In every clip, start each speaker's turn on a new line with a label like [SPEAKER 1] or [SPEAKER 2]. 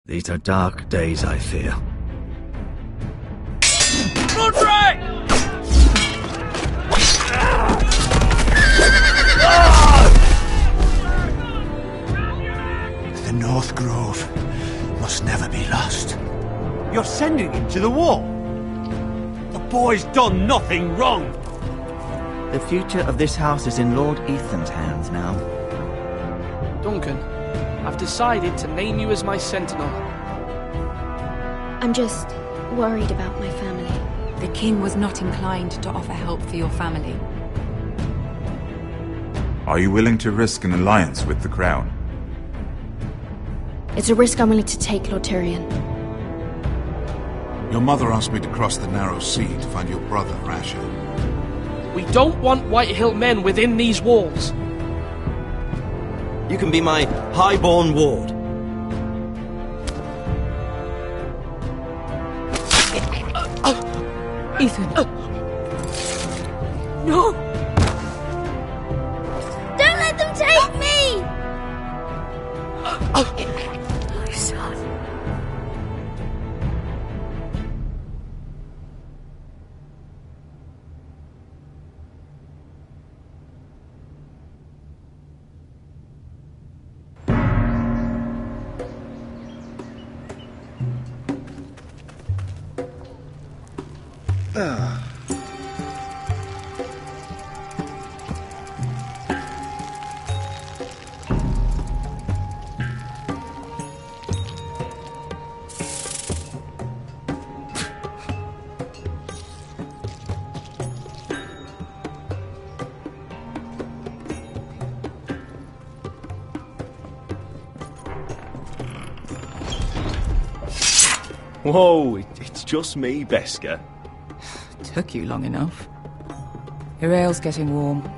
[SPEAKER 1] These are dark days, I fear.
[SPEAKER 2] Roderick!
[SPEAKER 3] The North Grove must never be lost.
[SPEAKER 2] You're sending him to the war? The boy's done nothing wrong.
[SPEAKER 1] The future of this house is in Lord Ethan's hands now.
[SPEAKER 4] Duncan, I've decided to name you as my sentinel.
[SPEAKER 5] I'm just worried about my family.
[SPEAKER 6] The king was not inclined to offer help for your family.
[SPEAKER 7] Are you willing to risk an alliance with the Crown?
[SPEAKER 5] It's a risk I'm willing to take, Lord Tyrion.
[SPEAKER 8] Your mother asked me to cross the narrow sea to find your brother, Rasher.
[SPEAKER 4] We don't want Whitehill men within these walls.
[SPEAKER 9] You can be my highborn ward.
[SPEAKER 6] Ethan. No!
[SPEAKER 5] Don't let them take me!
[SPEAKER 6] My son.
[SPEAKER 10] Whoa, it's just me, Beskar.
[SPEAKER 6] Took you long enough. Your ale's getting warm.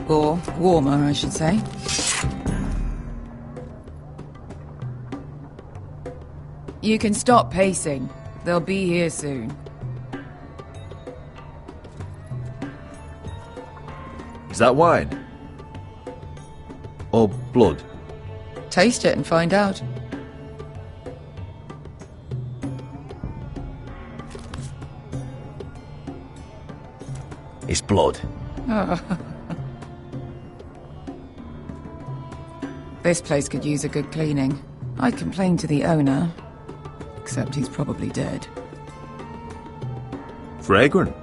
[SPEAKER 6] Or warmer, I should say. You can stop pacing. They'll be here soon.
[SPEAKER 1] Is that wine? Or blood?
[SPEAKER 6] Taste it and find out.
[SPEAKER 1] It's blood.
[SPEAKER 6] This place could use a good cleaning. I complained to the owner, except he's probably dead.
[SPEAKER 1] Fragrant.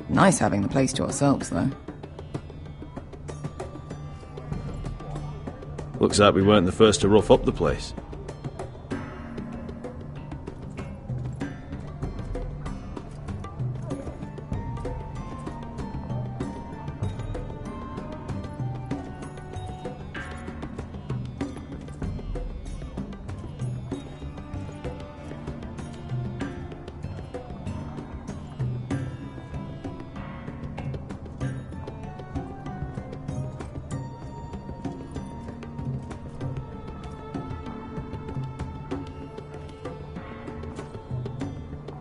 [SPEAKER 6] Nice having the place to ourselves, though.
[SPEAKER 10] Looks like we weren't the first to rough up the place.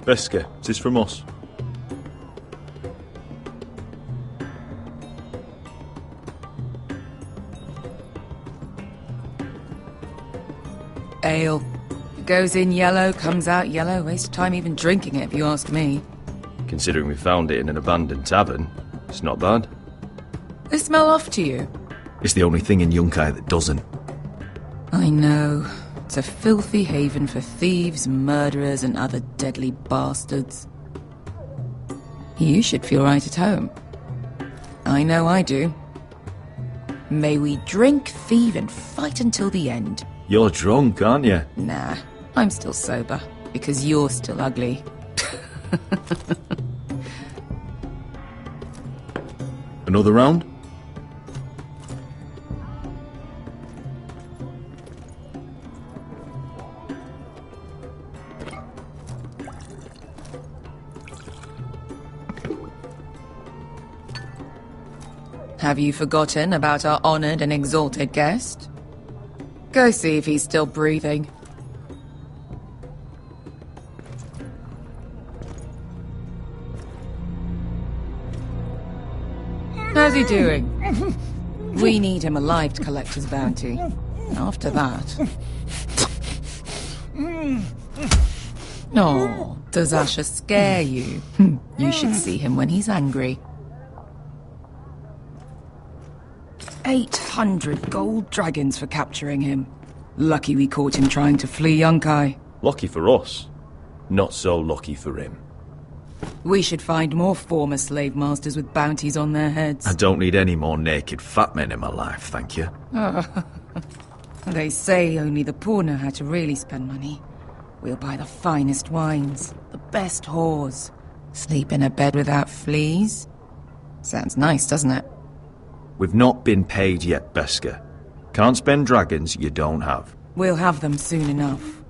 [SPEAKER 10] Beskar, is this from us?
[SPEAKER 6] Ale. It goes in yellow, comes out yellow. Waste of time even drinking it, if you ask me.
[SPEAKER 10] Considering we found it in an abandoned tavern, it's not bad.
[SPEAKER 6] They smell off to you.
[SPEAKER 1] It's the only thing in Yunkai that doesn't.
[SPEAKER 6] I know. It's a filthy haven for thieves, murderers, and other deadly bastards. You should feel right at home. I know I do. May we drink, thieve, and fight until the end.
[SPEAKER 10] You're drunk, aren't you?
[SPEAKER 6] Nah, I'm still sober, because you're still ugly.
[SPEAKER 10] Another round?
[SPEAKER 6] Have you forgotten about our honored and exalted guest? Go see if he's still breathing. How's he doing? We need him alive to collect his bounty. After that... Oh, does Asher scare you? You should see him when he's angry. 800 gold dragons for capturing him. Lucky we caught him trying to flee Yunkai.
[SPEAKER 10] Lucky for us. Not so lucky for him.
[SPEAKER 6] We should find more former slave masters with bounties on their heads.
[SPEAKER 10] I don't need any more naked fat men in my life, thank you.
[SPEAKER 6] They say only the poor know how to really spend money. We'll buy the finest wines, the best whores, sleep in a bed without fleas. Sounds nice, doesn't it?
[SPEAKER 10] We've not been paid yet, Beskar. Can't spend dragons you don't have.
[SPEAKER 6] We'll have them soon enough.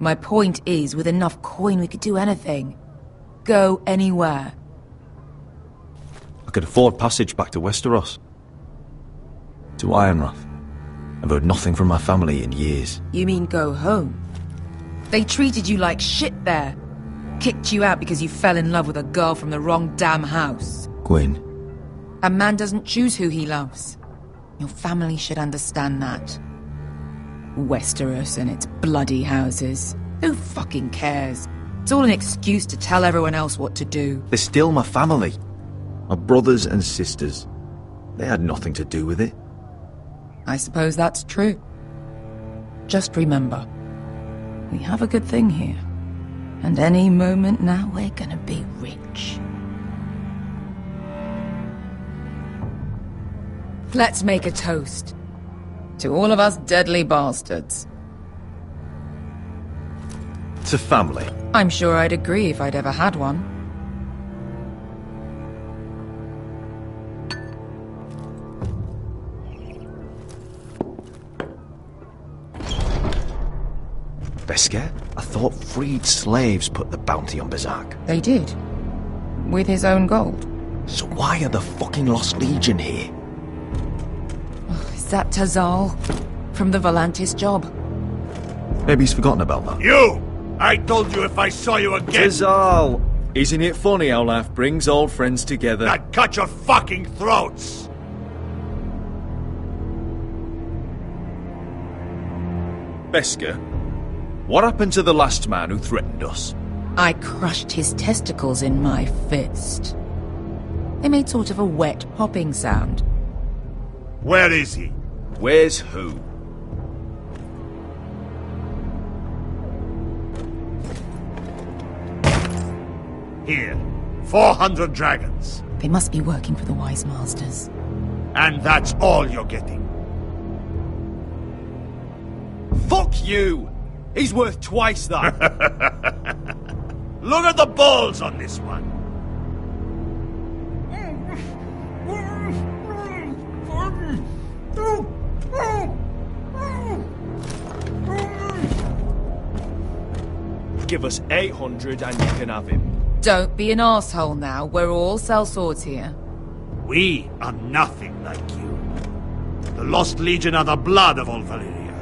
[SPEAKER 6] My point is, with enough coin we could do anything. Go anywhere.
[SPEAKER 10] I could afford passage back to Westeros. To Ironrath. I've heard nothing from my family in years.
[SPEAKER 6] You mean go home? They treated you like shit there. Kicked you out because you fell in love with a girl from the wrong damn house.
[SPEAKER 10] Gwyn.
[SPEAKER 6] A man doesn't choose who he loves. Your family should understand that. Westeros and its bloody houses. Who fucking cares? It's all an excuse to tell everyone else what to do.
[SPEAKER 10] They're still my family. My brothers and sisters. They had nothing to do with it.
[SPEAKER 6] I suppose that's true. Just remember, we have a good thing here. And any moment now we're gonna be rich. Let's make a toast. To all of us deadly bastards.
[SPEAKER 10] To family.
[SPEAKER 6] I'm sure I'd agree if I'd ever had one.
[SPEAKER 10] Beskar? I thought freed slaves put the bounty on Berserk.
[SPEAKER 6] They did. With his own gold.
[SPEAKER 10] So why are the fucking Lost Legion here?
[SPEAKER 6] Is that Tazal? From the Volantis job?
[SPEAKER 10] Maybe he's forgotten about that.
[SPEAKER 2] You! I told you if I saw you again...
[SPEAKER 10] Tazal! Isn't it funny how life brings old friends together?
[SPEAKER 2] I'd cut your fucking throats!
[SPEAKER 10] Beskar, what happened to the last man who threatened us?
[SPEAKER 6] I crushed his testicles in my fist. They made sort of a wet popping sound.
[SPEAKER 2] Where is he?
[SPEAKER 10] Where's who?
[SPEAKER 2] Here. 400 dragons.
[SPEAKER 6] They must be working for the Wise Masters.
[SPEAKER 2] And that's all you're getting.
[SPEAKER 10] Fuck you! He's worth twice that.
[SPEAKER 2] Look at the balls on this one.
[SPEAKER 10] Give us 800 and you can have him.
[SPEAKER 6] Don't be an asshole now. We're all sellswords here.
[SPEAKER 2] We are nothing like you. The Lost Legion are the blood of all Valyria.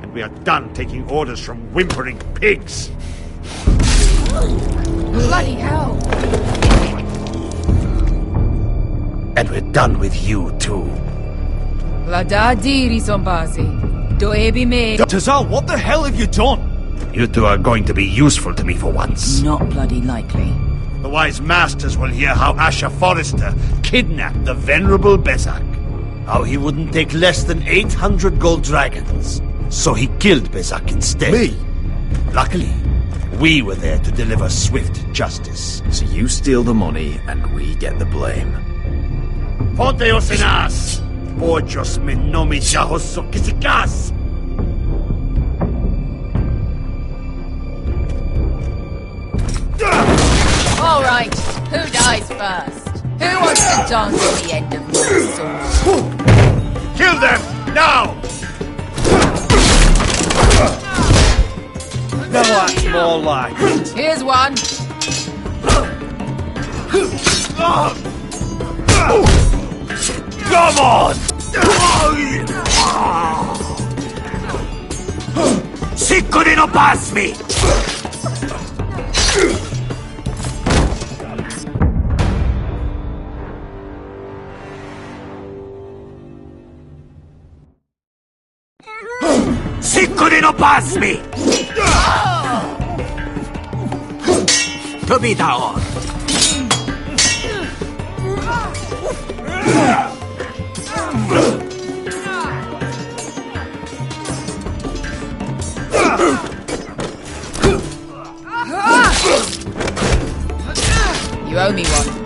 [SPEAKER 2] And we are done taking orders from whimpering pigs.
[SPEAKER 6] Bloody hell!
[SPEAKER 2] And we're done with you, too.
[SPEAKER 6] La da diri sombasi. Do ebi me.
[SPEAKER 10] Tazal, what the hell have you done?
[SPEAKER 2] You two are going to be useful to me for once.
[SPEAKER 6] Not bloody likely.
[SPEAKER 2] The Wise Masters will hear how Asher Forrester kidnapped the venerable Berserk. How he wouldn't take less than 800 gold dragons. So he killed Berserk instead.
[SPEAKER 10] Me?
[SPEAKER 2] Luckily, we were there to deliver swift justice.
[SPEAKER 10] So you steal the money and we get the blame.
[SPEAKER 2] Ponteos en as! Pochos me nomi chahoso kisikas!
[SPEAKER 6] All right, who dies first? Who wants to dance at the end of my sword?
[SPEAKER 2] Kill them, now!
[SPEAKER 10] Now that's more like it.
[SPEAKER 6] Here's one.
[SPEAKER 2] Come on! Si couldn't pass me!
[SPEAKER 3] Siccone no pasmi! To be down.
[SPEAKER 6] You owe me one.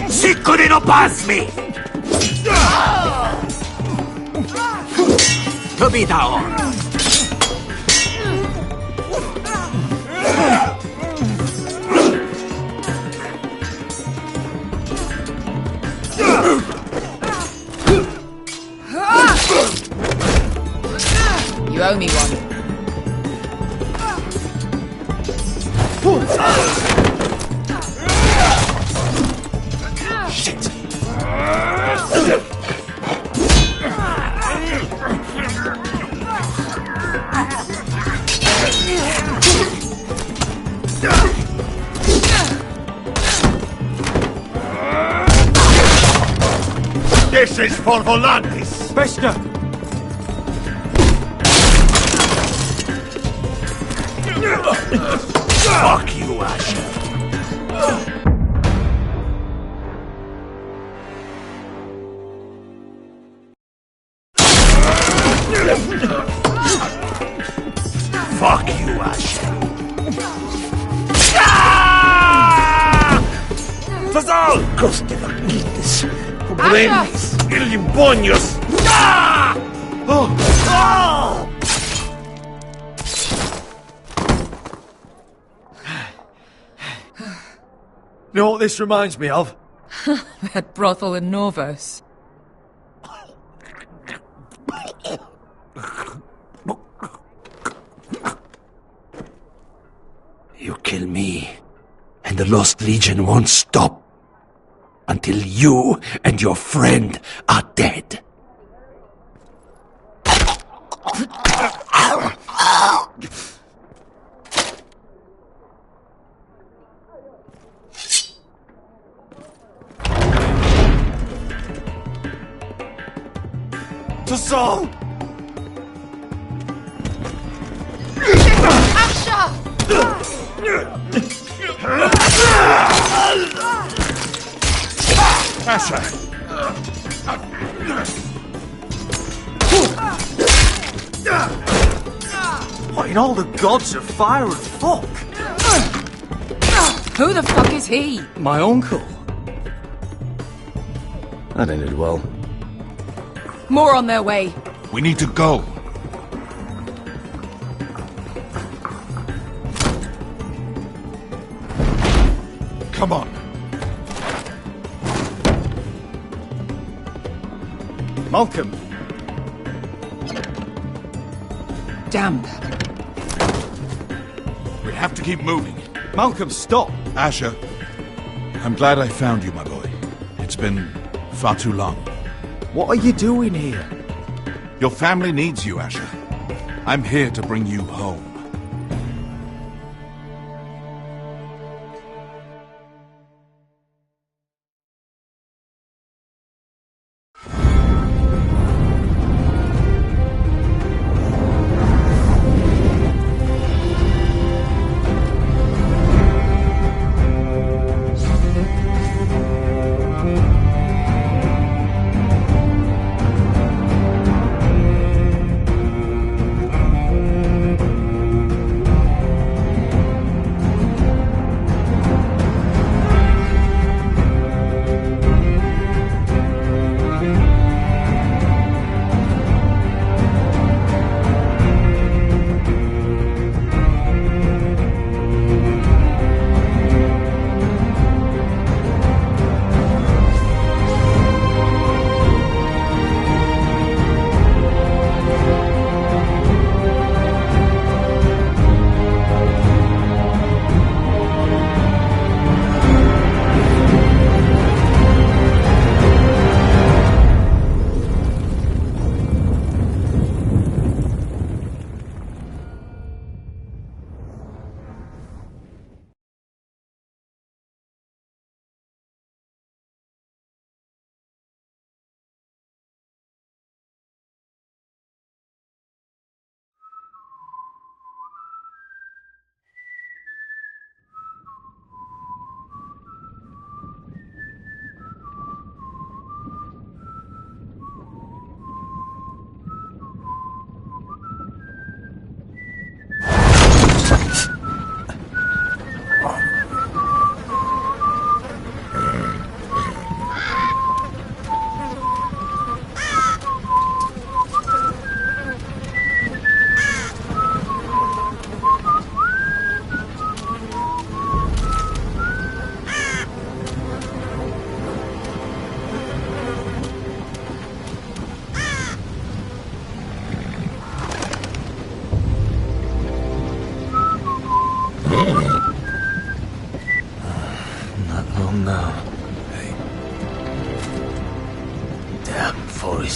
[SPEAKER 3] Siccone no pasmi! To be down.
[SPEAKER 6] You owe me one.
[SPEAKER 3] Shit!
[SPEAKER 2] This is for Volantis!
[SPEAKER 10] Bester!
[SPEAKER 2] Fuck you, Asher! Fuck you, Asher! Fazal! Coste vaquitas! Pobrenis! Illimbonios! Oh! Oh!
[SPEAKER 10] You know what this reminds me of?
[SPEAKER 6] That brothel in Norvos.
[SPEAKER 2] You kill me, and the Lost Legion won't stop until you and your friend are dead.
[SPEAKER 10] To Saul!
[SPEAKER 2] Asher!
[SPEAKER 10] What in all the gods of fire and fuck?
[SPEAKER 6] Who the fuck is he?
[SPEAKER 10] My uncle. That ended well.
[SPEAKER 6] More on their way.
[SPEAKER 8] We need to go. Come on.
[SPEAKER 10] Malcolm.
[SPEAKER 6] Damn.
[SPEAKER 8] We have to keep moving.
[SPEAKER 10] Malcolm, stop!
[SPEAKER 8] Asher, I'm glad I found you, my boy. It's been far too long.
[SPEAKER 10] What are you doing here?
[SPEAKER 8] Your family needs you, Asher. I'm here to bring you home.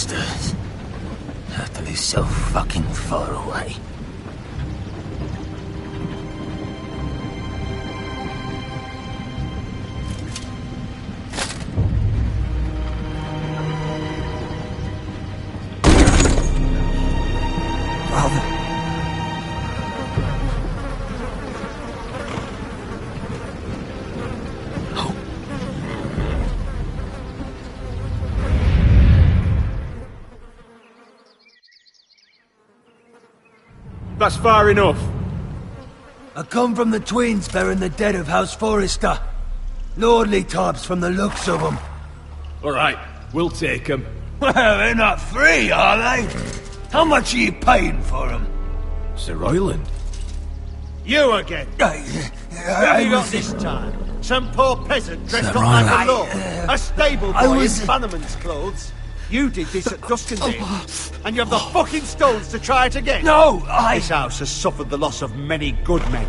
[SPEAKER 3] bastards. After he's so fucking far away.
[SPEAKER 11] That's far enough.
[SPEAKER 3] I come from the twins bearing the dead of House Forrester. Lordly types from the looks of them.
[SPEAKER 11] Alright, we'll take them.
[SPEAKER 3] Well, they're not free, are they? How much are you paying for them?
[SPEAKER 10] Sir Royland.
[SPEAKER 2] You again? Who have you got this time? Some poor peasant dressed up like a lord? A stable boy in Bannerman's clothes? You did this at Duskendale, and you have the fucking stones to try it again?
[SPEAKER 3] No,
[SPEAKER 2] This house has suffered the loss of many good men.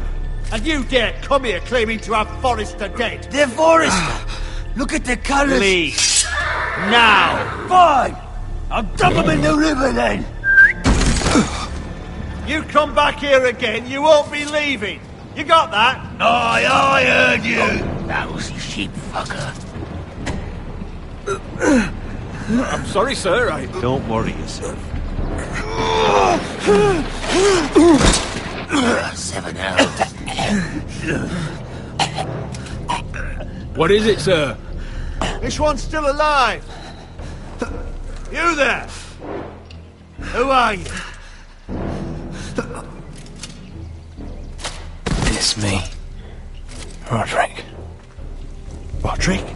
[SPEAKER 2] And you dare come here claiming to have Forrester dead?
[SPEAKER 3] They're Forrester! Look at the colours!
[SPEAKER 2] Leave. Now!
[SPEAKER 3] Fine! I'll dump them in the river then!
[SPEAKER 2] You come back here again, you won't be leaving. You got that?
[SPEAKER 3] Aye, I heard you! That was a sheep fucker.
[SPEAKER 11] I'm sorry, sir,
[SPEAKER 2] Don't worry yourself.
[SPEAKER 3] 7 hours.
[SPEAKER 11] What is it, sir?
[SPEAKER 2] This one's still alive. You there? Who are you?
[SPEAKER 3] It's me. Roderick.
[SPEAKER 2] Roderick?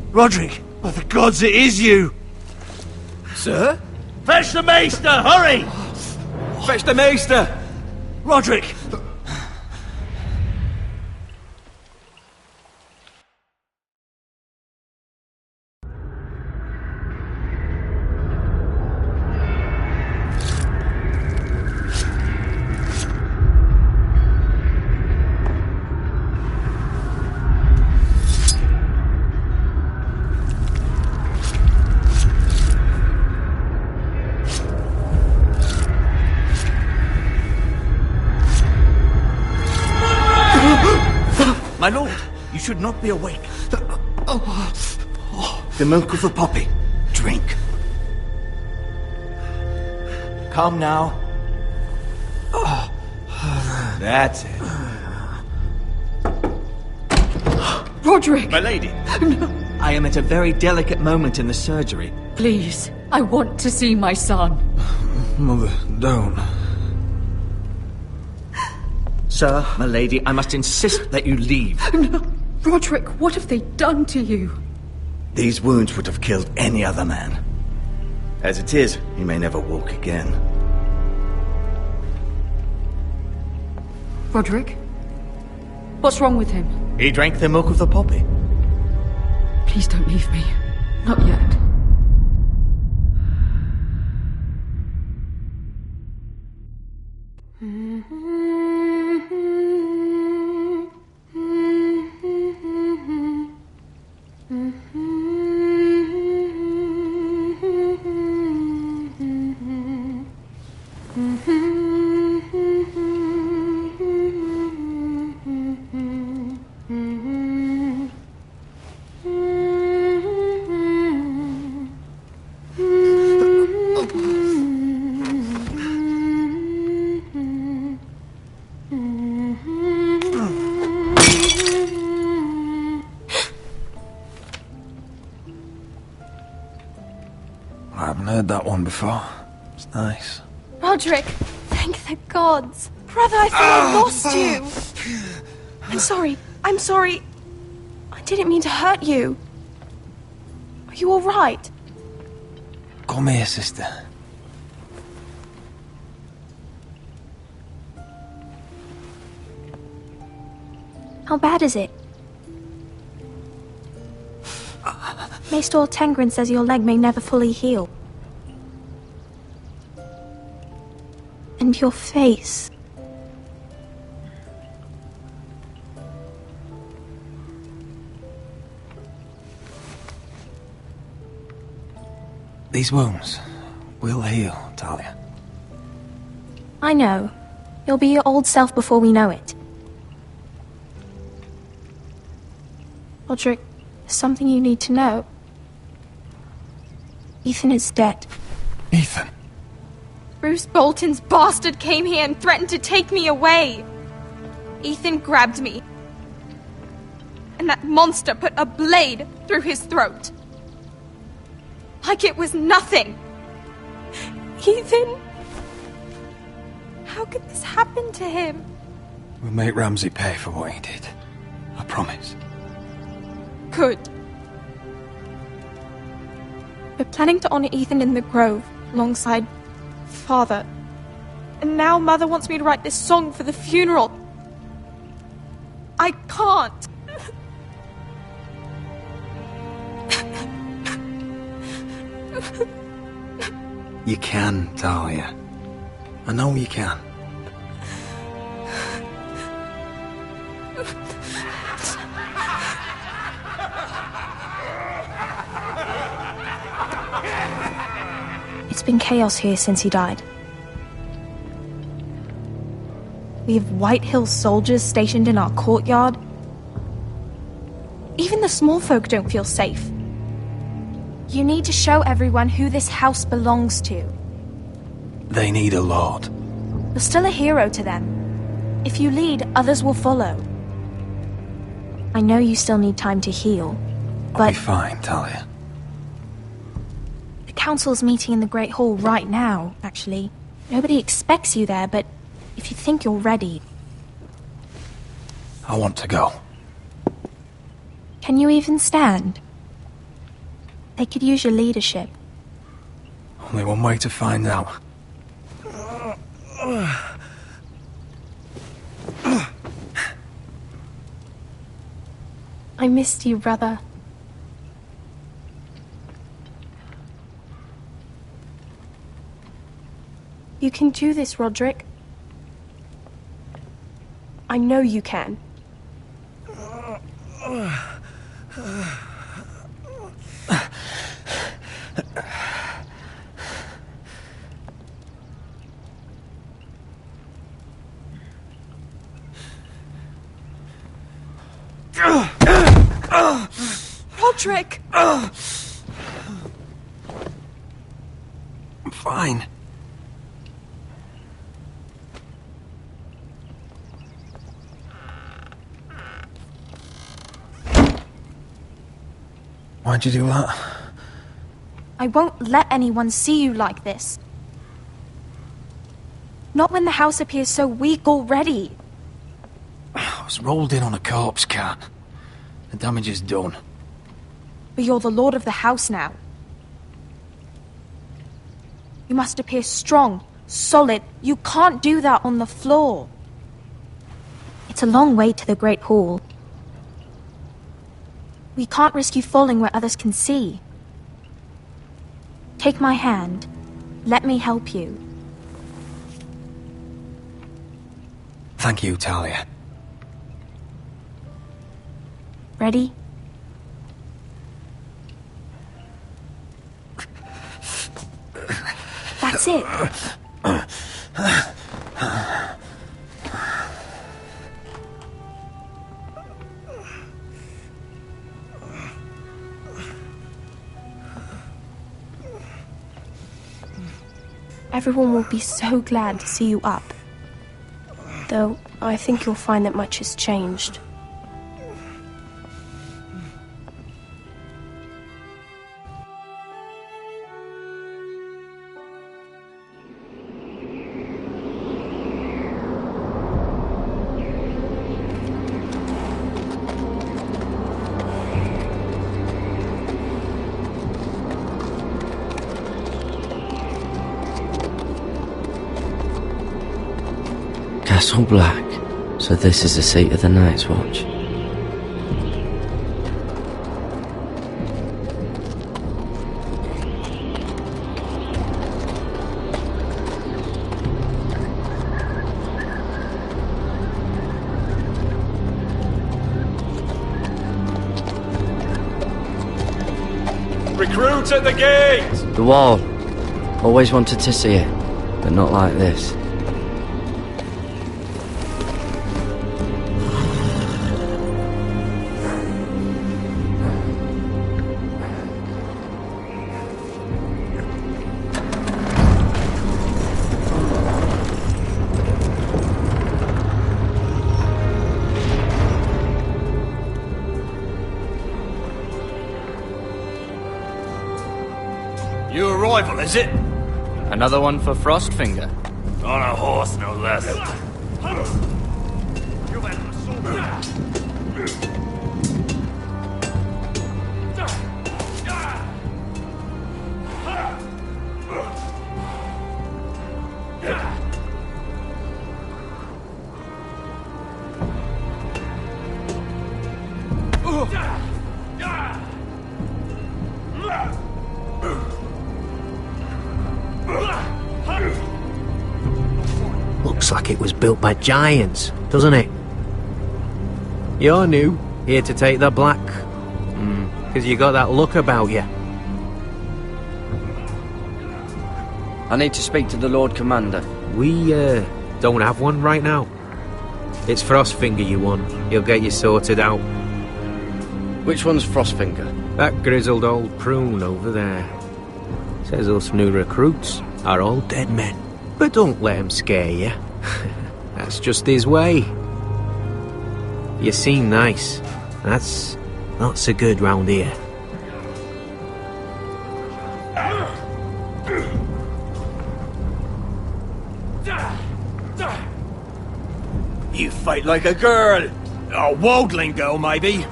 [SPEAKER 2] Roderick? By the gods, it is you!
[SPEAKER 11] Sir?
[SPEAKER 2] Fetch the maester, hurry!
[SPEAKER 11] Fetch the maester!
[SPEAKER 2] Roderick!
[SPEAKER 1] My lord, you should not be awake. The milk of the poppy. Drink. Calm now. That's it.
[SPEAKER 6] Roderick!
[SPEAKER 1] My lady. No. I am at a very delicate moment in the surgery.
[SPEAKER 6] Please, I want to see my son.
[SPEAKER 10] Mother, don't.
[SPEAKER 1] Sir, my lady, I must insist that you leave.
[SPEAKER 6] No. Roderick, what have they done to you?
[SPEAKER 1] These wounds would have killed any other man. As it is, he may never walk again.
[SPEAKER 6] Roderick? What's wrong with him?
[SPEAKER 1] He drank the milk of the poppy.
[SPEAKER 6] Please don't leave me. Not yet.
[SPEAKER 10] I haven't heard that one before. It's nice.
[SPEAKER 5] Roderick, thank the gods. Brother, I thought I lost you. I'm sorry. I didn't mean to hurt you. Are you all right?
[SPEAKER 10] Come here, sister.
[SPEAKER 5] How bad is it? Maester Tengrin says your leg may never fully heal. And your face.
[SPEAKER 10] These wounds,
[SPEAKER 12] We'll heal, Talia.
[SPEAKER 5] I know. You'll be your old self before we know it. Roderick, there's something you need to know. Ethan is dead.
[SPEAKER 12] Ethan?
[SPEAKER 5] Bruce Bolton's bastard came here and threatened to take me away. Ethan grabbed me. And that monster put a blade through his throat. Like it was nothing. Ethan? How could this happen to him?
[SPEAKER 12] We'll make Ramsey pay for what he did. I promise.
[SPEAKER 5] Good. We're planning to honor Ethan in the Grove, alongside Father. And now Mother wants me to write this song for the funeral. I can't.
[SPEAKER 12] You can, Talia. I know you can.
[SPEAKER 5] It's been chaos here since he died. We have White Hill soldiers stationed in our courtyard. Even the small folk don't feel safe. You need to show everyone who this house belongs to.
[SPEAKER 12] They need a lord.
[SPEAKER 5] You're still a hero to them. If you lead, others will follow. I know you still need time to heal, but...
[SPEAKER 12] I'll be fine, Talia.
[SPEAKER 5] The council's meeting in the Great Hall right now, actually. Nobody expects you there, but if you think you're ready...
[SPEAKER 12] I want to go.
[SPEAKER 5] Can you even stand? They could use your leadership.
[SPEAKER 12] Only one way to find out.
[SPEAKER 5] I missed you, brother. You can do this, Roderick. I know you can. Roderick!
[SPEAKER 12] I'm fine. Why'd you do that?
[SPEAKER 5] I won't let anyone see you like this. Not when the house appears so weak already.
[SPEAKER 12] I was rolled in on a corpse cart. The damage is done.
[SPEAKER 5] But you're the lord of the house now. You must appear strong, solid. You can't do that on the floor. It's a long way to the Great Hall. We can't risk you falling where others can see. Take my hand. Let me help you.
[SPEAKER 12] Thank you, Talia.
[SPEAKER 5] Ready? That's it. Everyone will be so glad to see you up. Though, I think you'll find that much has changed.
[SPEAKER 13] Castle Black. So this is the seat of the Night's Watch.
[SPEAKER 11] Recruits at the gate!
[SPEAKER 13] The wall. Always wanted to see it, but not like this.
[SPEAKER 11] Your arrival, is it?
[SPEAKER 14] Another one for Frostfinger.
[SPEAKER 11] On a horse, no less.
[SPEAKER 15] Looks like it was built by giants, doesn't it? You're new, here to take the black. 'Cause you got that look about you.
[SPEAKER 13] I need to speak to the Lord Commander.
[SPEAKER 15] We, don't have one right now. It's Frostfinger you want. He'll get you sorted out.
[SPEAKER 13] Which one's Frostfinger?
[SPEAKER 15] That grizzled old prune over there. Says us new recruits are all dead men. But don't let him scare you. That's just his way. You seem nice. That's not so good round here.
[SPEAKER 11] You fight like a girl. A wildling girl, maybe.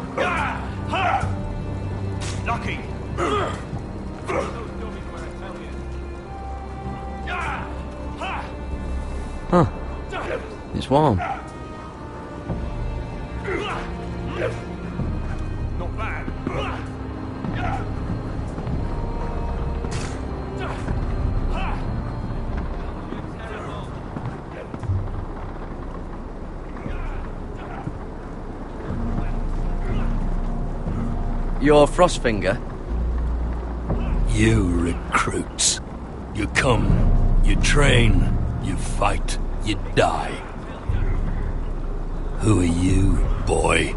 [SPEAKER 11] Lucky.
[SPEAKER 13] Huh. It's warm.
[SPEAKER 11] Not bad.
[SPEAKER 13] You're Frostfinger?
[SPEAKER 16] You recruits. You come, you train, you fight, you die. Who are you, boy?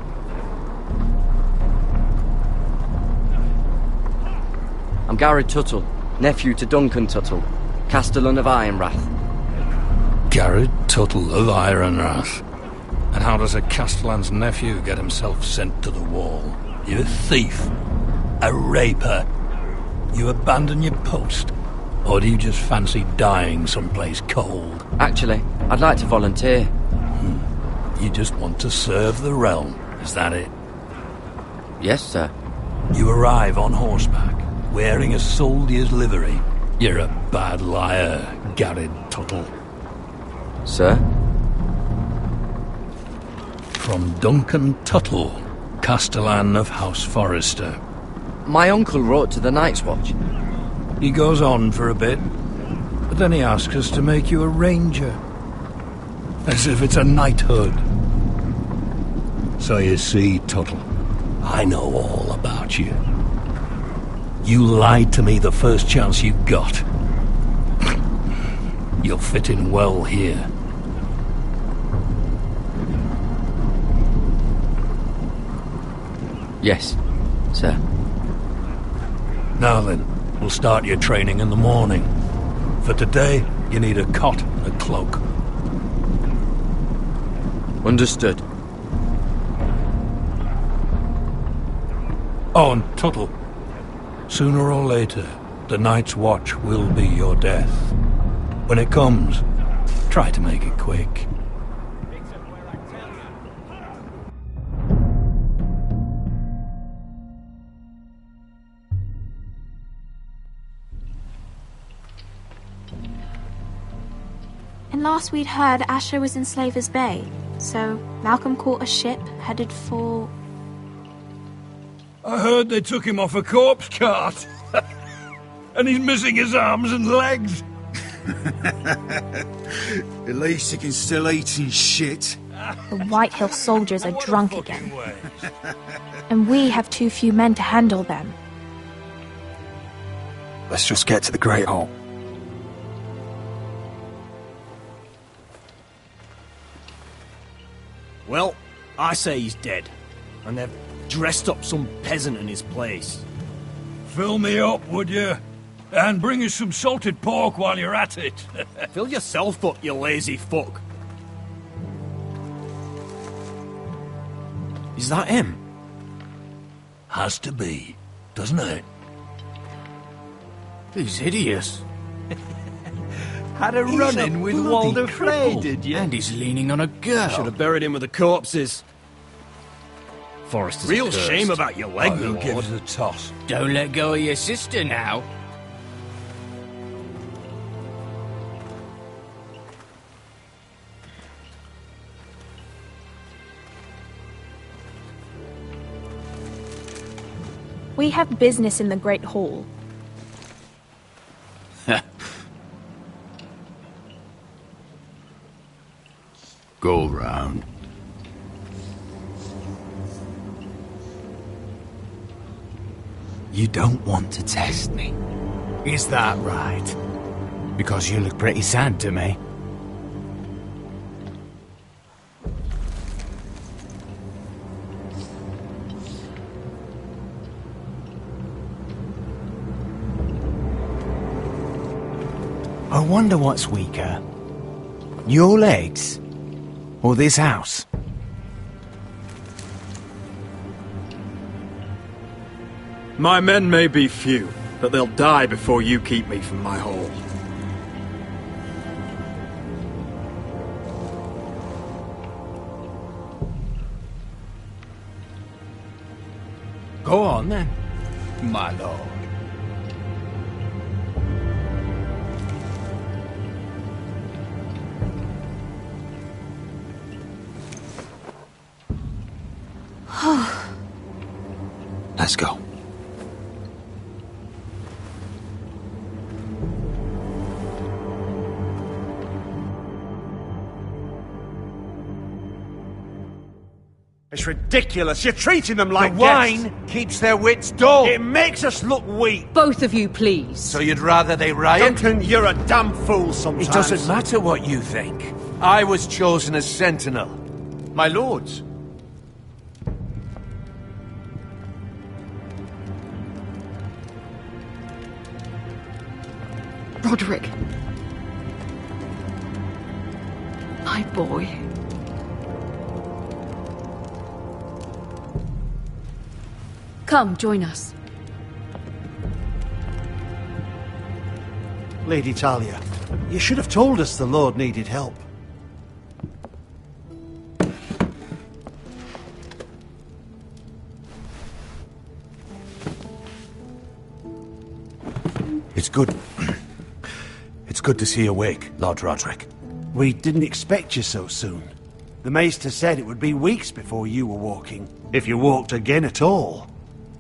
[SPEAKER 13] I'm Gary Tuttle, nephew to Duncan Tuttle, Castellan of Ironrath.
[SPEAKER 16] Garrett Tuttle of Ironrath. And how does a Castellan's nephew get himself sent to the wall? You a thief? A raper? You abandon your post? Or do you just fancy dying someplace cold?
[SPEAKER 13] Actually, I'd like to volunteer.
[SPEAKER 16] You just want to serve the realm, is that it?
[SPEAKER 13] Yes, sir.
[SPEAKER 16] You arrive on horseback, wearing a soldier's livery. You're a bad liar, Garrett Tuttle.
[SPEAKER 13] Sir?
[SPEAKER 16] From Duncan Tuttle, Castellan of House Forrester.
[SPEAKER 13] My uncle wrote to the Night's Watch.
[SPEAKER 16] He goes on for a bit, but then he asks us to make you a ranger. As if it's a knighthood. So you see, Tuttle, I know all about you. You lied to me the first chance you got. You'll fit in well here.
[SPEAKER 13] Yes, sir.
[SPEAKER 16] Now then, we'll start your training in the morning. For today, you need a cot and a cloak.
[SPEAKER 13] Understood.
[SPEAKER 16] Oh, and Tuttle. Sooner or later, the Night's Watch will be your death. When it comes, try to make it quick.
[SPEAKER 5] And last we'd heard, Asher was in Slaver's Bay, so Malcolm caught a ship headed for...
[SPEAKER 16] I heard they took him off a corpse cart. And he's missing his arms and legs.
[SPEAKER 8] At least he can still eat his shit.
[SPEAKER 5] The White Hill soldiers are drunk again. And we have too few men to handle them.
[SPEAKER 8] Let's just get to the Great Hall.
[SPEAKER 11] Well, I say he's dead. And they've dressed up some peasant in his place.
[SPEAKER 16] Fill me up, would you? And bring us some salted pork while you're at it.
[SPEAKER 11] Fill yourself up, you lazy fuck. Is that him?
[SPEAKER 16] Has to be, doesn't it?
[SPEAKER 11] He's hideous.
[SPEAKER 15] Had a run-in with Walder Frey, did you?
[SPEAKER 11] And he's leaning on a girl. Should have buried him with the corpses. Forrester's real cursed. Shame about your leg,
[SPEAKER 16] Who
[SPEAKER 11] Lord.
[SPEAKER 16] gives a toss?
[SPEAKER 14] Don't let go of your sister now.
[SPEAKER 5] We have business in the Great Hall.
[SPEAKER 17] Go round.
[SPEAKER 12] You don't want to test me. Is that right? Because you look pretty sad to me. I wonder what's weaker. Your legs? Or this house?
[SPEAKER 10] My men may be few, but they'll die before you keep me from my hall.
[SPEAKER 12] Go on then, my lord.
[SPEAKER 17] Let's go.
[SPEAKER 2] It's ridiculous. You're treating them like
[SPEAKER 3] The wine keeps their wits dull.
[SPEAKER 2] It makes us look weak.
[SPEAKER 18] Both of you, please.
[SPEAKER 3] So you'd rather they riot?
[SPEAKER 2] Duncan, you're a damn fool sometimes.
[SPEAKER 3] It doesn't matter what you think. I was chosen as sentinel.
[SPEAKER 2] My lords.
[SPEAKER 18] Roderick. My boy. Come, join us.
[SPEAKER 2] Lady Talia, you should have told us the Lord needed help.
[SPEAKER 3] It's good. It's good to see you awake, Lord Roderick.
[SPEAKER 2] We didn't expect you so soon. The Maester said it would be weeks before you were walking, if you walked again at all.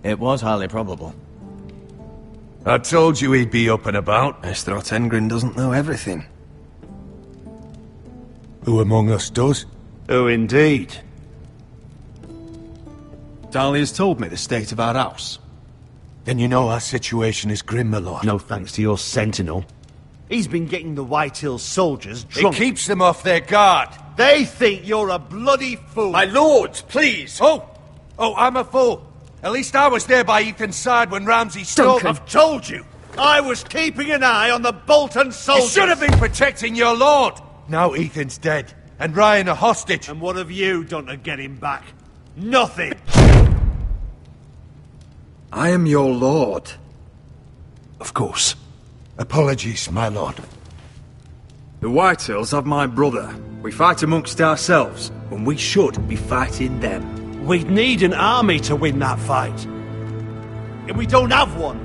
[SPEAKER 1] It was highly probable.
[SPEAKER 3] I told you he'd be up and about.
[SPEAKER 19] Maester Otengrin doesn't know everything.
[SPEAKER 3] Who among us does?
[SPEAKER 2] Oh, indeed.
[SPEAKER 10] Dahlia's told me the state of our house.
[SPEAKER 3] Then you know our situation is grim, my lord.
[SPEAKER 2] No thanks to your sentinel. He's been getting the Whitehill soldiers drunk.
[SPEAKER 3] It keeps them off their guard.
[SPEAKER 2] They think you're a bloody fool.
[SPEAKER 11] My lords, please!
[SPEAKER 3] Oh, I'm a fool. At least I was there by Ethan's side when Ramsay stole...
[SPEAKER 2] I've told you! I was keeping an eye on the Bolton soldiers!
[SPEAKER 3] You should have been protecting your lord! Now Ethan's dead, and Ryan a hostage.
[SPEAKER 2] And what have you done to get him back? Nothing!
[SPEAKER 10] I am your lord.
[SPEAKER 3] Of course. Apologies, my lord.
[SPEAKER 10] The Whitehills have my brother. We fight amongst ourselves, when we should be fighting them.
[SPEAKER 2] We'd need an army to win that fight. And we don't have one.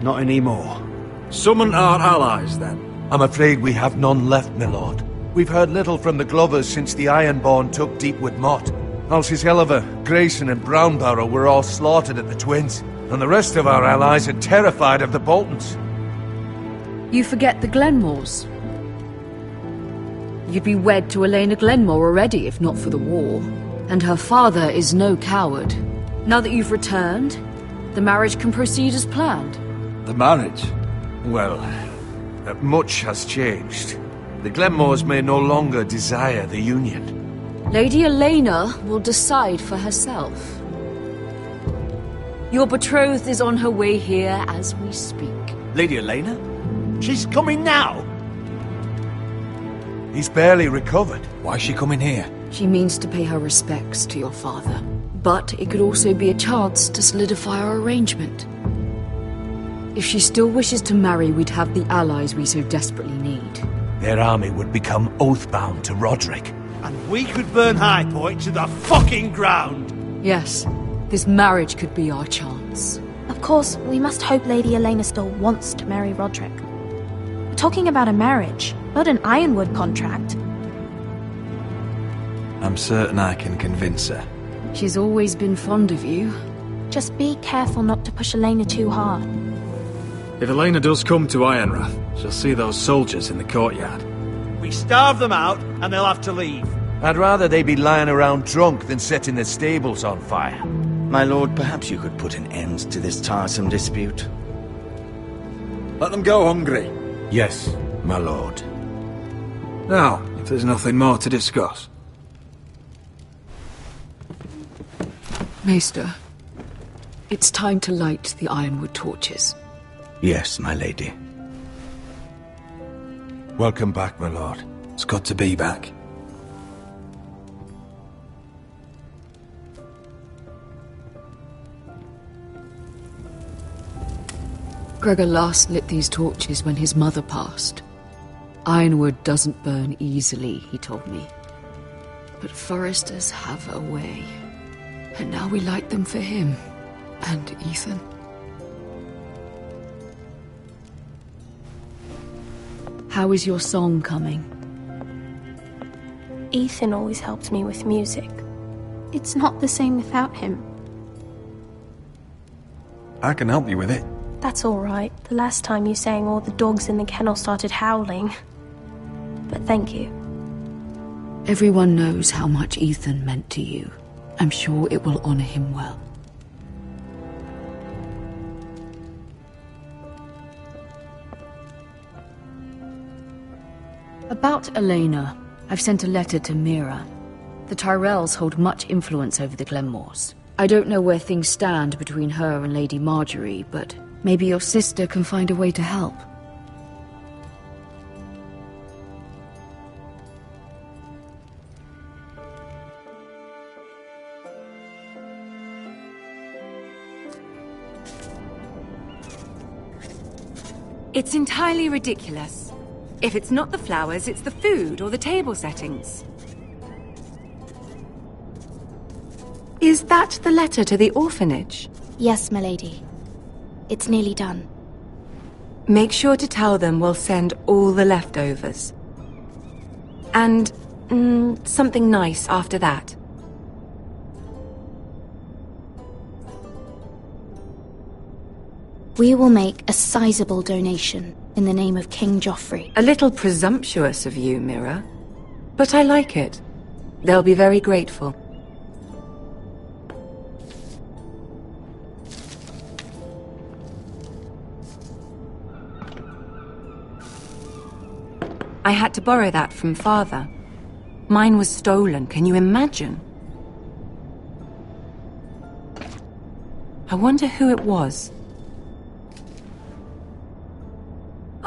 [SPEAKER 2] Not anymore.
[SPEAKER 10] Summon our allies, then.
[SPEAKER 3] I'm afraid we have none left, my lord. We've heard little from the Glovers since the Ironborn took Deepwood Motte. Houses Helliver, Grayson and Brownbarrow were all slaughtered at the Twins, and the rest of our allies are terrified of the Boltons.
[SPEAKER 18] You forget the Glenmores. You'd be wed to Elena Glenmore already, if not for the war. And her father is no coward. Now that you've returned, the marriage can proceed as planned.
[SPEAKER 3] The marriage? Well, much has changed. The Glenmores may no longer desire the union.
[SPEAKER 18] Lady Elena will decide for herself. Your betrothed is on her way here as we speak.
[SPEAKER 1] Lady Elena?
[SPEAKER 2] She's coming now!
[SPEAKER 3] He's barely recovered.
[SPEAKER 12] Why is she coming here?
[SPEAKER 18] She means to pay her respects to your father. But it could also be a chance to solidify our arrangement. If she still wishes to marry, we'd have the allies we so desperately need.
[SPEAKER 3] Their army would become oath-bound to Roderick.
[SPEAKER 2] And we could burn High Point to the fucking ground!
[SPEAKER 18] Yes, this marriage could be our chance.
[SPEAKER 5] Of course, we must hope Lady Elena still wants to marry Roderick. We're talking about a marriage, not an Ironwood contract.
[SPEAKER 12] I'm certain I can convince her.
[SPEAKER 18] She's always been fond of you.
[SPEAKER 5] Just be careful not to push Elena too hard.
[SPEAKER 10] If Elena does come to Ironrath, she'll see those soldiers in the courtyard.
[SPEAKER 2] We starve them out, and they'll have to leave.
[SPEAKER 3] I'd rather they be lying around drunk than setting the stables on fire.
[SPEAKER 1] My lord, perhaps you could put an end to this tiresome dispute.
[SPEAKER 12] Let them go hungry.
[SPEAKER 3] Yes, my lord.
[SPEAKER 10] Now, if there's nothing more to discuss.
[SPEAKER 18] Maester, it's time to light the Ironwood torches.
[SPEAKER 1] Yes, my lady.
[SPEAKER 3] Welcome back, my lord.
[SPEAKER 12] It's good to be back.
[SPEAKER 18] Gregor last lit these torches when his mother passed. Ironwood doesn't burn easily, he told me. But foresters have a way. And now we light them for him. And Ethan. How is your song coming?
[SPEAKER 5] Ethan always helped me with music. It's not the same without him.
[SPEAKER 12] I can help you with it.
[SPEAKER 5] That's all right. The last time you sang, all the dogs in the kennel started howling. But thank you.
[SPEAKER 18] Everyone knows how much Ethan meant to you. I'm sure it will honor him well. About Elena, I've sent a letter to Mira. The Tyrells hold much influence over the Glenmores. I don't know where things stand between her and Lady Marjorie, but maybe your sister can find a way to help.
[SPEAKER 20] It's entirely ridiculous. If it's not the flowers, it's the food or the table settings. Is that the letter to the orphanage?
[SPEAKER 5] Yes, my lady. It's nearly done.
[SPEAKER 20] Make sure to tell them we'll send all the leftovers. And something nice after that.
[SPEAKER 5] We will make a sizable donation in the name of King Joffrey.
[SPEAKER 20] A little presumptuous of you, Mira. But I like it. They'll be very grateful. I had to borrow that from Father. Mine was stolen, can you imagine? I wonder who it was.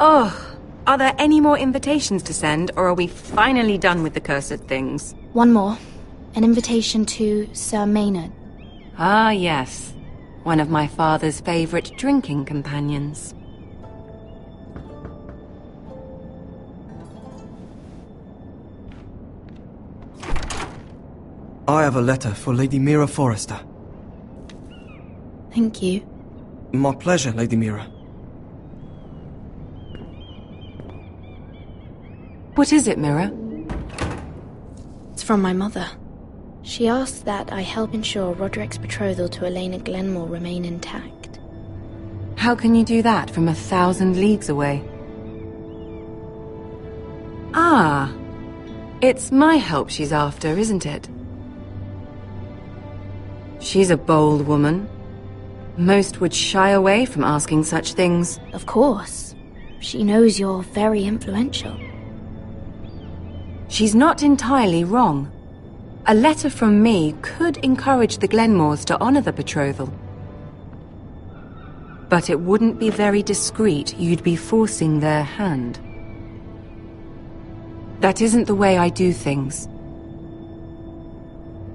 [SPEAKER 20] Oh, are there any more invitations to send, or are we finally done with the cursed things?
[SPEAKER 5] One more. An invitation to Sir Maynard.
[SPEAKER 20] Ah, yes. One of my father's favorite drinking companions.
[SPEAKER 19] I have a letter for Lady Mira Forrester.
[SPEAKER 5] Thank you.
[SPEAKER 19] My pleasure, Lady Mira.
[SPEAKER 20] What is it, Mira?
[SPEAKER 5] It's from my mother. She asks that I help ensure Roderick's betrothal to Elena Glenmore remain intact.
[SPEAKER 20] How can you do that from 1,000 leagues away? Ah, it's my help she's after, isn't it? She's a bold woman. Most would shy away from asking such things.
[SPEAKER 5] Of course. She knows you're very influential.
[SPEAKER 20] She's not entirely wrong. A letter from me could encourage the Glenmores to honor the betrothal. But it wouldn't be very discreet. You'd be forcing their hand. That isn't the way I do things.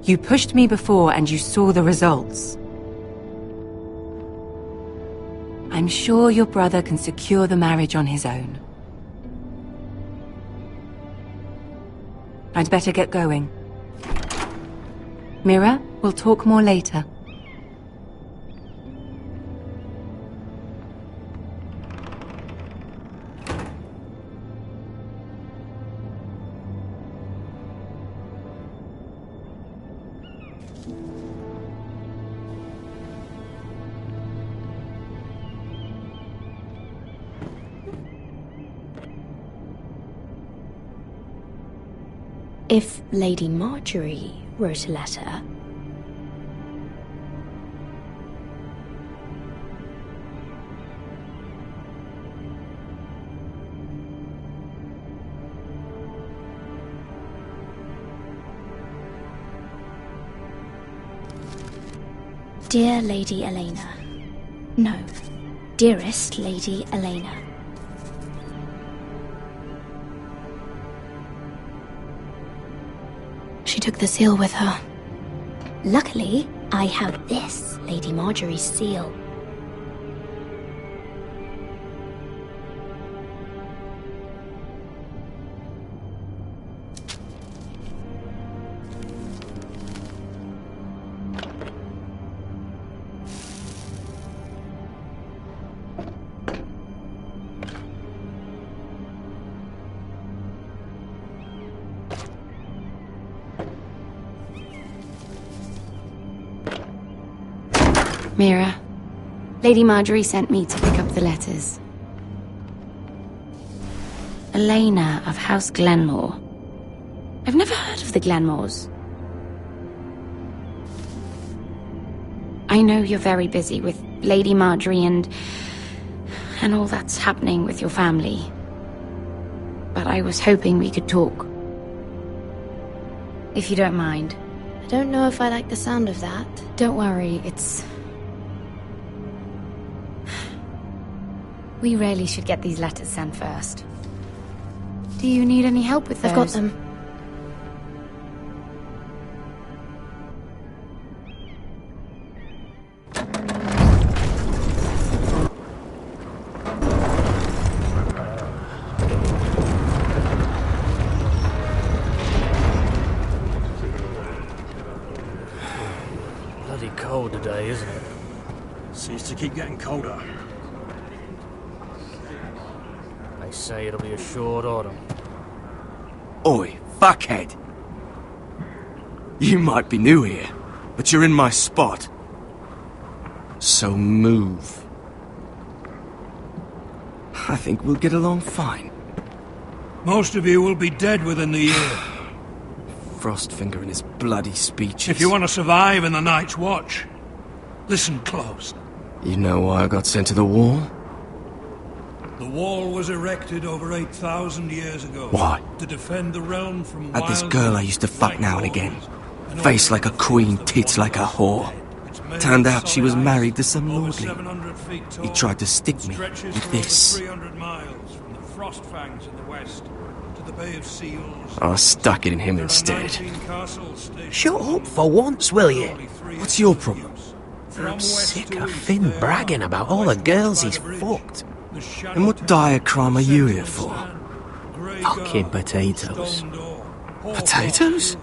[SPEAKER 20] You pushed me before and you saw the results. I'm sure your brother can secure the marriage on his own. I'd better get going. Mira, we'll talk more later.
[SPEAKER 21] If Lady Marjorie wrote a letter... Dear Lady Elena. No, dearest Lady Elena.
[SPEAKER 5] She took the seal with her.
[SPEAKER 21] Luckily, I have this, Lady Marjorie's seal.
[SPEAKER 5] Mira, Lady Marjorie sent me to pick up the letters. Elena of House Glenmore. I've never heard of the Glenmores. I know you're very busy with Lady Marjorie and all that's happening with your family. But I was hoping we could talk. If you don't mind.
[SPEAKER 21] I don't know if I like the sound of that.
[SPEAKER 5] Don't worry, We really should get these letters sent first. Do you need any help with those?
[SPEAKER 21] I've got them.
[SPEAKER 11] Bloody cold today, isn't it? Seems to keep getting colder. They say it'll be a short autumn.
[SPEAKER 12] Oi, fuckhead! You might be new here, but you're in my spot. So move. I think we'll get along fine.
[SPEAKER 16] Most of you will be dead within the year.
[SPEAKER 12] Frostfinger and his bloody speeches.
[SPEAKER 16] If you want to survive in the Night's Watch, listen close.
[SPEAKER 12] You know why I got sent to the wall?
[SPEAKER 16] The wall was erected over 8,000 years ago.
[SPEAKER 12] Why?
[SPEAKER 16] To defend the realm from
[SPEAKER 12] Had this
[SPEAKER 16] wild
[SPEAKER 12] girl I used to fuck now and again. Face like a queen, tits like a whore. Turned out she was married to some lordly. He tried to stick me with this.
[SPEAKER 16] 300 miles from the Frostfangs in the west to the Bay of Seals.
[SPEAKER 12] I stuck it in him instead.
[SPEAKER 15] Shut up for once, will you?
[SPEAKER 12] What's your problem?
[SPEAKER 15] I'm sick of Finn bragging about all the girls he's fucked.
[SPEAKER 12] And what dire crime are you here for?
[SPEAKER 15] Fucking potatoes.
[SPEAKER 12] Potatoes?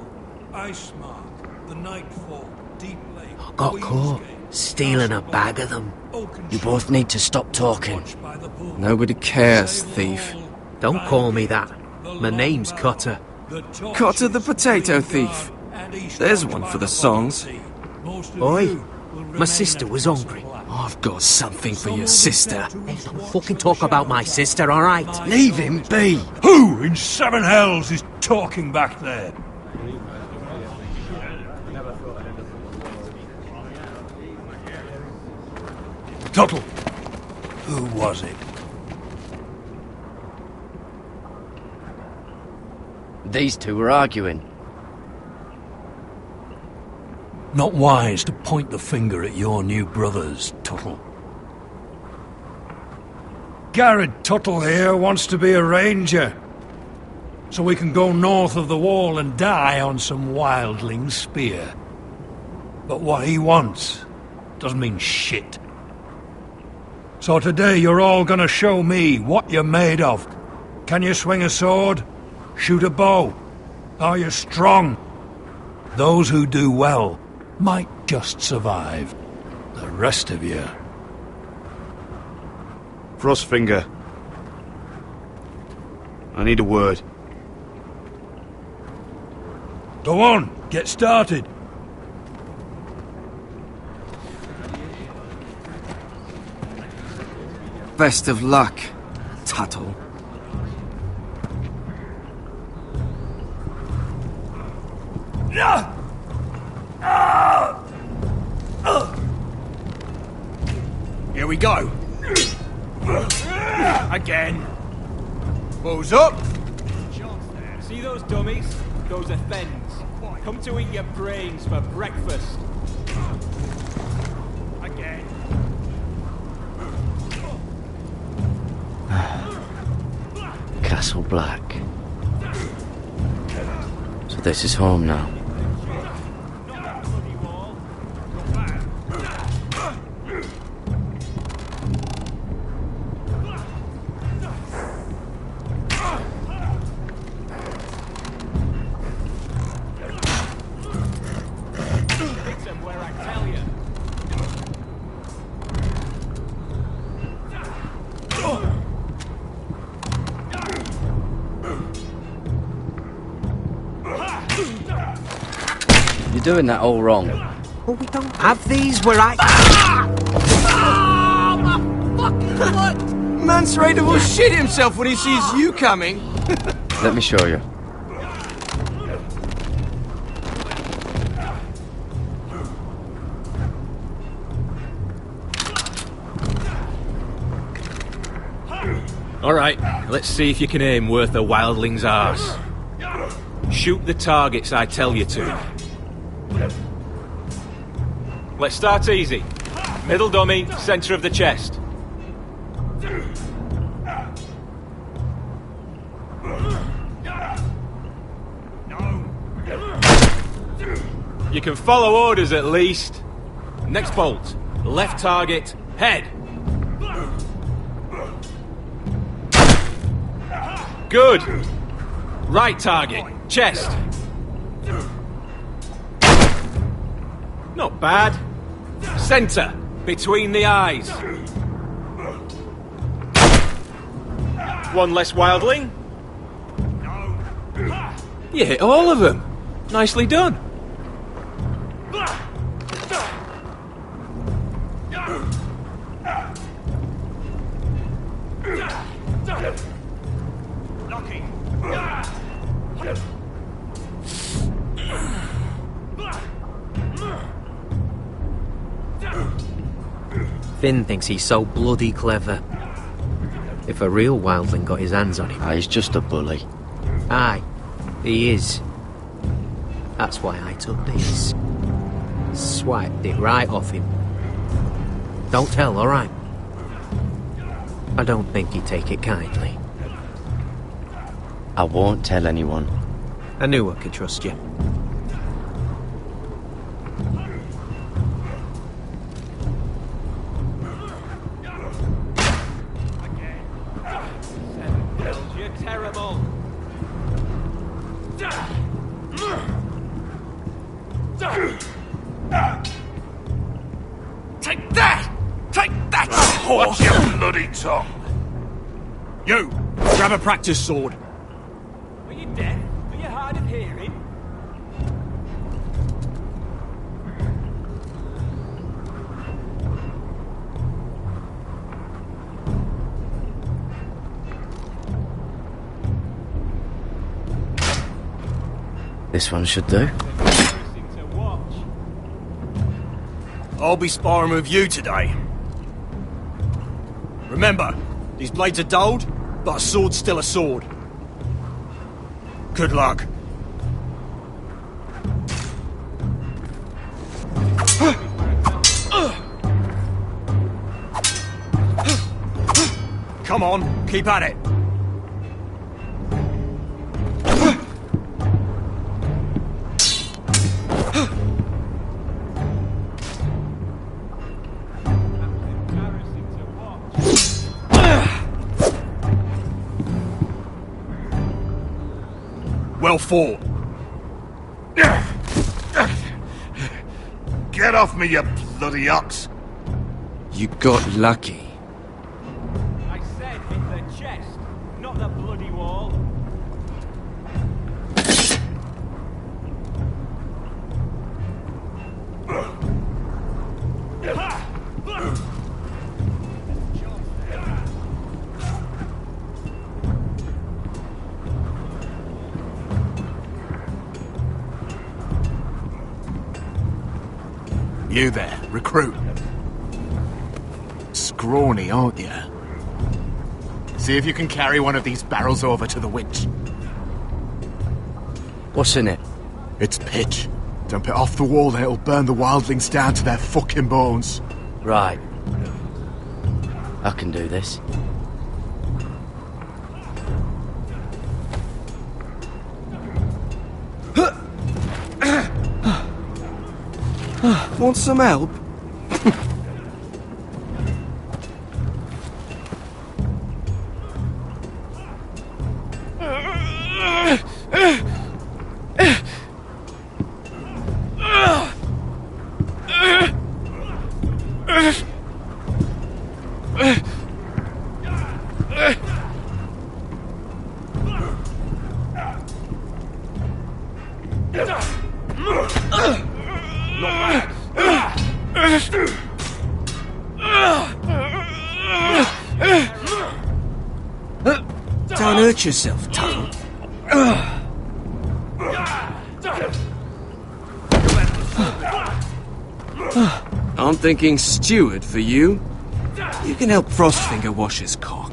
[SPEAKER 15] Got caught stealing a bag of them.
[SPEAKER 12] You both need to stop talking. Nobody cares, thief.
[SPEAKER 15] Don't call me that. My name's Cutter.
[SPEAKER 12] Cutter the potato thief. There's one for the songs.
[SPEAKER 15] Oi, my sister was hungry.
[SPEAKER 12] I've got something for your sister.
[SPEAKER 15] Hey, don't fucking talk about my sister, alright?
[SPEAKER 12] Leave him be!
[SPEAKER 16] Who in seven hells is talking back there? Tuttle, who was it?
[SPEAKER 13] These two were arguing.
[SPEAKER 16] Not wise to point the finger at your new brothers, Tuttle. Garrett Tuttle here wants to be a ranger, so we can go north of the wall and die on some wildling spear. But what he wants doesn't mean shit. So today you're all gonna show me what you're made of. Can you swing a sword? Shoot a bow? Are you strong? Those who do well might just survive. The rest of you...
[SPEAKER 8] Frostfinger. I need a word.
[SPEAKER 16] Go on, get started.
[SPEAKER 12] Best of luck, Tuttle.
[SPEAKER 11] Here we go. Again. Bows up.
[SPEAKER 7] See those dummies? Those are Fens. Come to eat your brains for breakfast. Again.
[SPEAKER 13] Castle Black. So this is home now. You're doing that all wrong.
[SPEAKER 15] Well, we don't have these where I...
[SPEAKER 12] Oh, my fucking foot! Man's ready to shit himself when he sees you coming.
[SPEAKER 13] Let me show you.
[SPEAKER 7] All right, let's see if you can aim worth a wildling's arse. Shoot the targets I tell you to. Let's start easy. Middle dummy, center of the chest. You can follow orders at least. Next bolt. Left target, head. Good. Right target, chest. Not bad. Center, between the eyes. One less wildling. You hit all of them. Nicely done.
[SPEAKER 15] Finn thinks he's so bloody clever. If a real wildling got his hands on him...
[SPEAKER 13] He's just a bully.
[SPEAKER 15] Aye, he is. That's why I took this. Swiped it right off him. Don't tell, alright? I don't think he'd take it kindly.
[SPEAKER 13] I won't tell anyone.
[SPEAKER 15] I knew I could trust you.
[SPEAKER 7] You're terrible.
[SPEAKER 2] Take that! Take that!
[SPEAKER 16] Watch your bloody tongue!
[SPEAKER 11] You! Grab a practice sword.
[SPEAKER 7] Are you deaf? Are you hard of hearing?
[SPEAKER 13] This one should do.
[SPEAKER 11] I'll be sparring with you today. Remember, these blades are dulled, but a sword's still a sword. Good luck. Come on, keep at it. Well fought.
[SPEAKER 8] Get off me, you bloody ox!
[SPEAKER 12] You got lucky.
[SPEAKER 7] I said hit the chest, not the bloody wall.
[SPEAKER 4] You there, recruit. Scrawny, aren't you? See if you can carry one of these barrels over to the winch.
[SPEAKER 13] What's in it?
[SPEAKER 4] It's pitch. Dump it off the wall and it'll burn the wildlings down to their fucking bones.
[SPEAKER 13] Right. I can do this.
[SPEAKER 12] Want some help? Don't hurt yourself, Tuttle. I'm thinking steward for you. You can help Frostfinger wash his cock.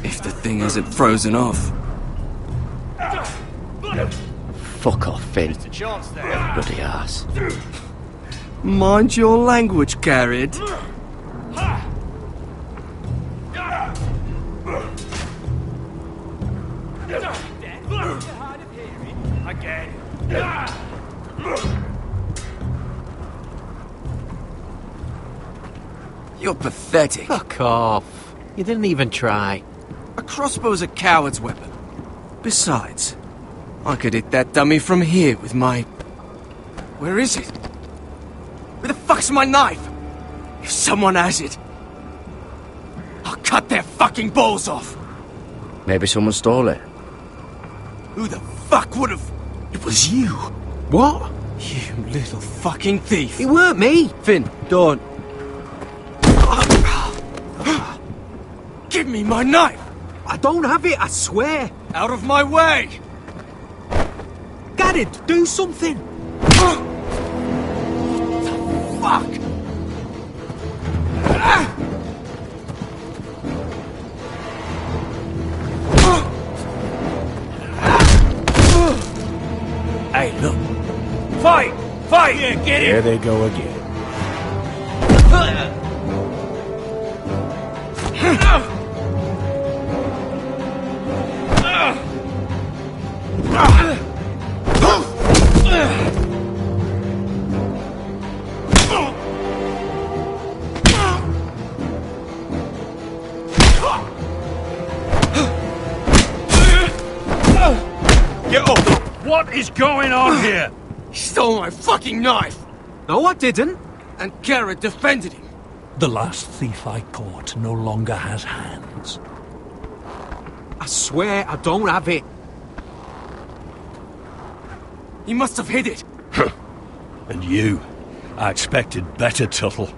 [SPEAKER 12] If the thing hasn't frozen off.
[SPEAKER 13] Fuck off, Finn. Bloody ass.
[SPEAKER 12] Mind your language, Garrett. You're pathetic.
[SPEAKER 15] Fuck off. You didn't even try.
[SPEAKER 12] A crossbow's a coward's weapon. Besides, I could hit that dummy from here with my... Where is it? Where the fuck's my knife? If someone has it, I'll cut their fucking balls off.
[SPEAKER 13] Maybe someone stole it.
[SPEAKER 12] Who the fuck would have... It was you.
[SPEAKER 15] What?
[SPEAKER 12] You little fucking thief.
[SPEAKER 15] It weren't me.
[SPEAKER 12] Finn, don't. Give me my knife!
[SPEAKER 15] I don't have it, I swear.
[SPEAKER 12] Out of my way!
[SPEAKER 15] Garrett, do something.
[SPEAKER 12] Fuck!
[SPEAKER 11] Hey, look. Fight! Fight! Yeah, get it!
[SPEAKER 16] There they go again.
[SPEAKER 11] Get up! What is going on here?
[SPEAKER 12] He stole my fucking knife!
[SPEAKER 15] No, I didn't.
[SPEAKER 12] And Garrett defended him.
[SPEAKER 16] The last thief I caught no longer has hands.
[SPEAKER 15] I swear I don't have it.
[SPEAKER 12] He must have hid it.
[SPEAKER 16] And you, I expected better, Tuttle.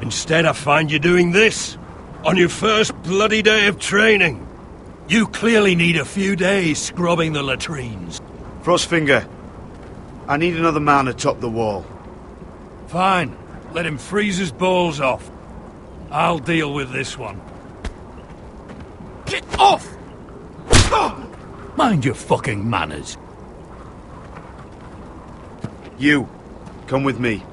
[SPEAKER 11] Instead, I find you doing this on your first bloody day of training. You clearly need a few days scrubbing the latrines.
[SPEAKER 1] Frostfinger, I need another man atop the wall.
[SPEAKER 16] Fine. Let him freeze his balls off. I'll deal with this one.
[SPEAKER 12] Get off!
[SPEAKER 16] Mind your fucking manners.
[SPEAKER 1] You,
[SPEAKER 4] Come with me.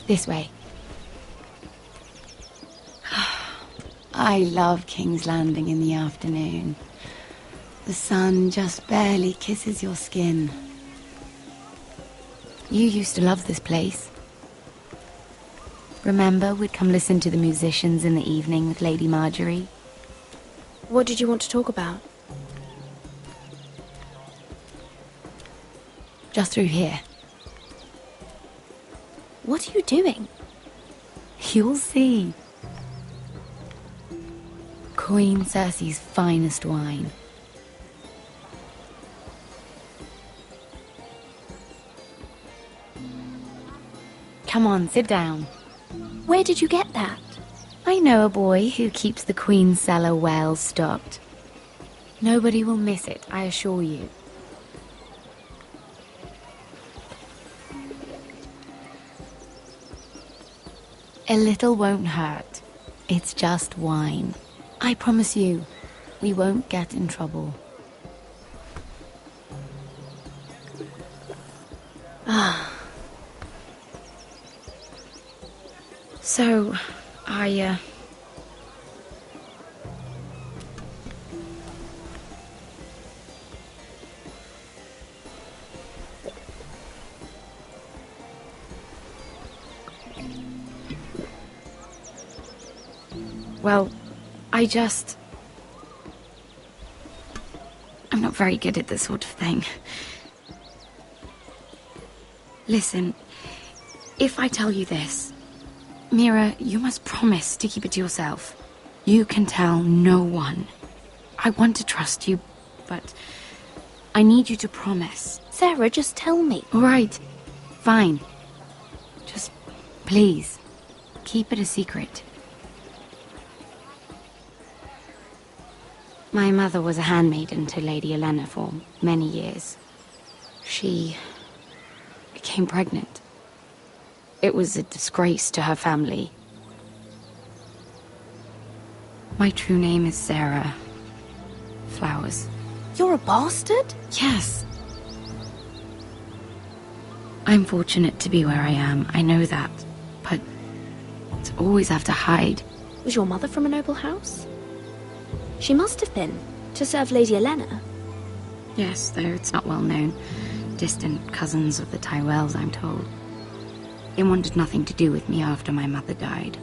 [SPEAKER 20] This way. I love King's Landing in the afternoon. The sun just barely kisses your skin. You used to love this place. Remember, we'd come listen to the musicians in the evening with Lady Marjorie?
[SPEAKER 5] What did you want to talk about?
[SPEAKER 20] Just through here.
[SPEAKER 5] What are you doing?
[SPEAKER 20] You'll see. Queen Cersei's finest wine. Come on, sit down.
[SPEAKER 5] Where did you get that?
[SPEAKER 20] I know a boy who keeps the Queen's cellar well stocked. Nobody will miss it, I assure you. A little won't hurt. It's just wine. I promise you, we won't get in trouble.
[SPEAKER 5] Ah.
[SPEAKER 20] So, Well, I'm not very good at this sort of thing. Listen, if I tell you this, Mira, you must promise to keep it to yourself. You can tell no one. I want to trust you, but I need you to promise.
[SPEAKER 5] Sarah, just tell me.
[SPEAKER 20] All right, fine. Just, please, keep it a secret. My mother was a handmaiden to Lady Olenna for many years. She became pregnant. It was a disgrace to her family. My true name is Sarah Flowers.
[SPEAKER 5] You're a bastard?
[SPEAKER 20] Yes. I'm fortunate to be where I am, I know that. But to always have to hide.
[SPEAKER 5] Was your mother from a noble house? She must have been, to serve Lady Olenna.
[SPEAKER 20] Yes, though it's not well known. Distant cousins of the Tyrells, I'm told. They wanted nothing to do with me after my mother died.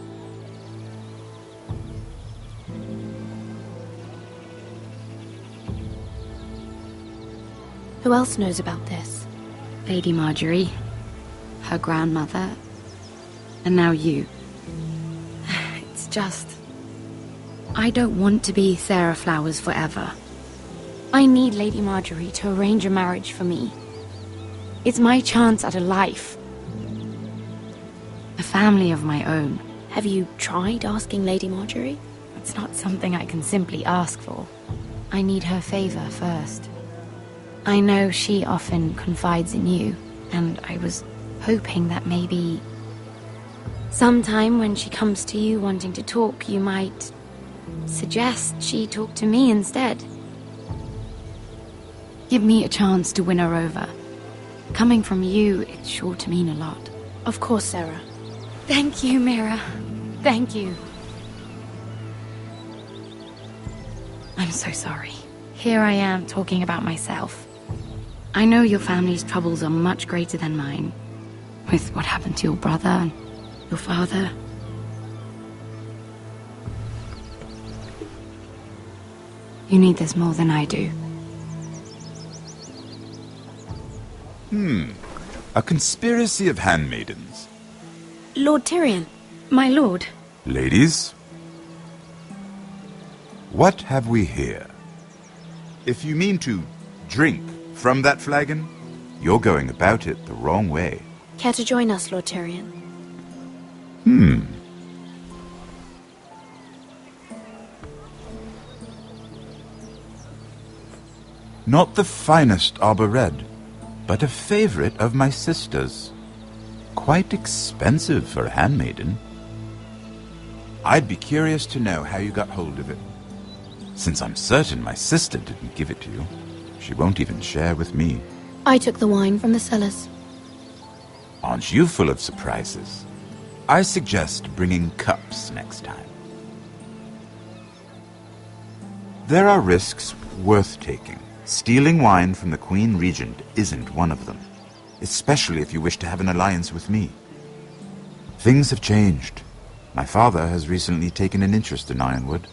[SPEAKER 5] Who else knows about this?
[SPEAKER 20] Lady Marjorie, her grandmother, and now you. It's just... I don't want to be Sarah Flowers forever. I need Lady Marjorie to arrange a marriage for me. It's my chance at a life. A family of my own.
[SPEAKER 5] Have you tried asking Lady Marjorie?
[SPEAKER 20] It's not something I can simply ask for. I need her favor first. I know she often confides in you, and I was hoping that maybe... sometime when she comes to you wanting to talk, you might... suggest she talk to me instead. Give me a chance to win her over. Coming from you, it's sure to mean a lot.
[SPEAKER 5] Of course, Sarah.
[SPEAKER 20] Thank you, Mira. Thank you. I'm so sorry. Here I am talking about myself. I know your family's troubles are much greater than mine. With what happened to your brother and your father. You need this more than I do.
[SPEAKER 9] A conspiracy of handmaidens.
[SPEAKER 5] Lord Tyrion.
[SPEAKER 20] My lord.
[SPEAKER 9] Ladies, what have we here? If you mean to drink from that flagon, you're going about it the wrong way.
[SPEAKER 5] Care to join us, Lord Tyrion?
[SPEAKER 9] Not the finest arbor red, but a favorite of my sister's. Quite expensive for a handmaiden. I'd be curious to know how you got hold of it. Since I'm certain my sister didn't give it to you, she won't even share with me.
[SPEAKER 21] I took the wine from the cellars.
[SPEAKER 9] Aren't you full of surprises? I suggest bringing cups next time. There are risks worth taking. Stealing wine from the Queen Regent isn't one of them, especially if you wish to have an alliance with me. Things have changed. My father has recently taken an interest in Ironwood.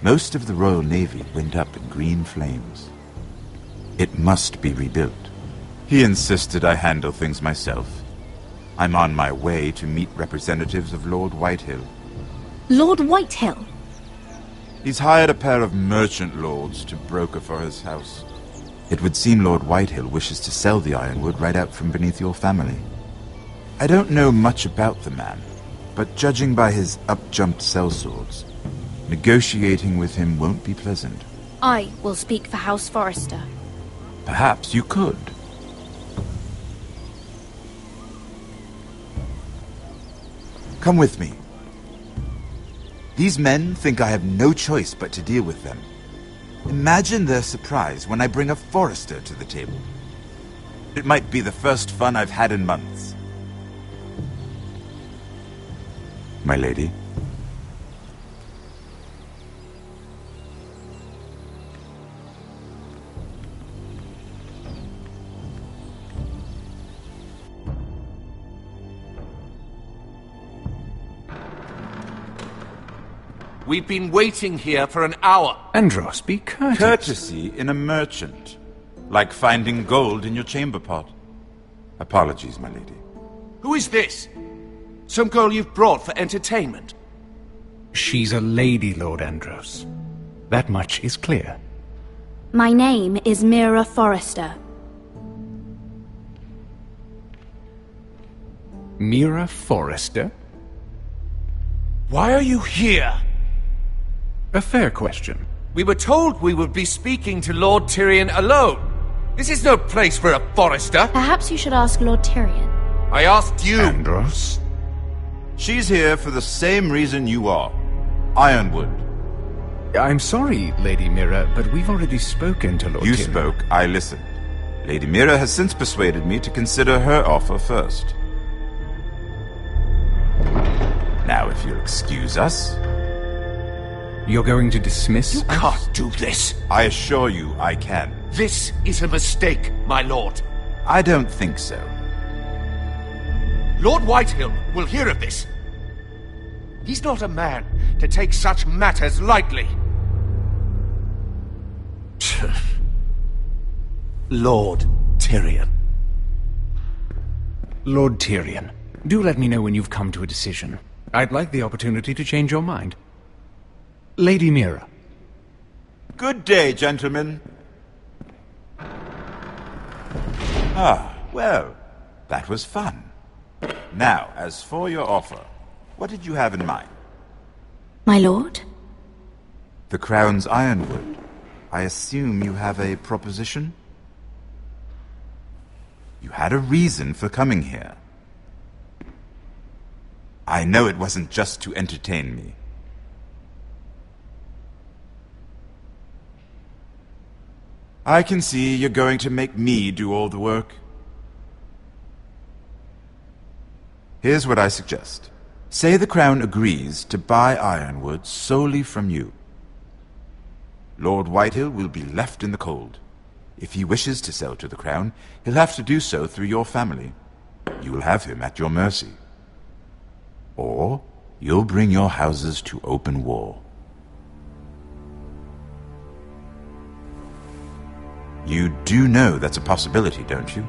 [SPEAKER 9] Most of the Royal Navy went up in green flames. It must be rebuilt. He insisted I handle things myself. I'm on my way to meet representatives of Lord Whitehill.
[SPEAKER 21] Lord Whitehill?
[SPEAKER 9] He's hired a pair of merchant lords to broker for his house. It would seem Lord Whitehill wishes to sell the Ironwood right out from beneath your family. I don't know much about the man, but judging by his up-jumped sellswords, negotiating with him won't be pleasant.
[SPEAKER 21] I will speak for House Forrester.
[SPEAKER 9] Perhaps you could. Come with me. These men think I have no choice but to deal with them. Imagine their surprise when I bring a Forrester to the table. It might be the first fun I've had in months. My lady.
[SPEAKER 12] We've been waiting here for an hour.
[SPEAKER 3] Andros, be courteous.
[SPEAKER 9] Courtesy in a merchant. Like finding gold in your chamber pot. Apologies, my lady.
[SPEAKER 12] Who is this? Some girl you've brought for entertainment?
[SPEAKER 16] She's a lady, Lord Andros. That much is clear.
[SPEAKER 21] My name is Mira Forrester.
[SPEAKER 16] Mira Forrester?
[SPEAKER 12] Why are you here?
[SPEAKER 16] A fair question.
[SPEAKER 12] We were told we would be speaking to Lord Tyrion alone. This is no place for a Forrester.
[SPEAKER 21] Perhaps you should ask Lord Tyrion.
[SPEAKER 12] I asked you.
[SPEAKER 16] Andros?
[SPEAKER 9] She's here for the same reason you are. Ironwood.
[SPEAKER 16] I'm sorry, Lady Mira, but we've already spoken to Lord Tyrion.
[SPEAKER 9] You spoke, I listened. Lady Mira has since persuaded me to consider her offer first. Now, if you'll excuse us...
[SPEAKER 16] You're going to dismiss
[SPEAKER 12] You
[SPEAKER 16] us?
[SPEAKER 12] can't do this.
[SPEAKER 9] I assure you I can.
[SPEAKER 12] This is a mistake, my lord.
[SPEAKER 9] I don't think so.
[SPEAKER 12] Lord Whitehill will hear of this. He's not a man to take such matters lightly.
[SPEAKER 11] Lord Tyrion.
[SPEAKER 16] Lord Tyrion, do let me know when you've come to a decision. I'd like the opportunity to change your mind. Lady Mira.
[SPEAKER 9] Good day, gentlemen. Ah, well, that was fun. Now, as for your offer, what did you have in mind?
[SPEAKER 21] My lord?
[SPEAKER 9] The Crown's Ironwood. I assume you have a proposition? You had a reason for coming here. I know it wasn't just to entertain me. I can see you're going to make me do all the work. Here's what I suggest. Say the Crown agrees to buy Ironwood solely from you. Lord Whitehill will be left in the cold. If he wishes to sell to the Crown, he'll have to do so through your family. You will have him at your mercy. Or you'll bring your houses to open war. You do know that's a possibility, don't you?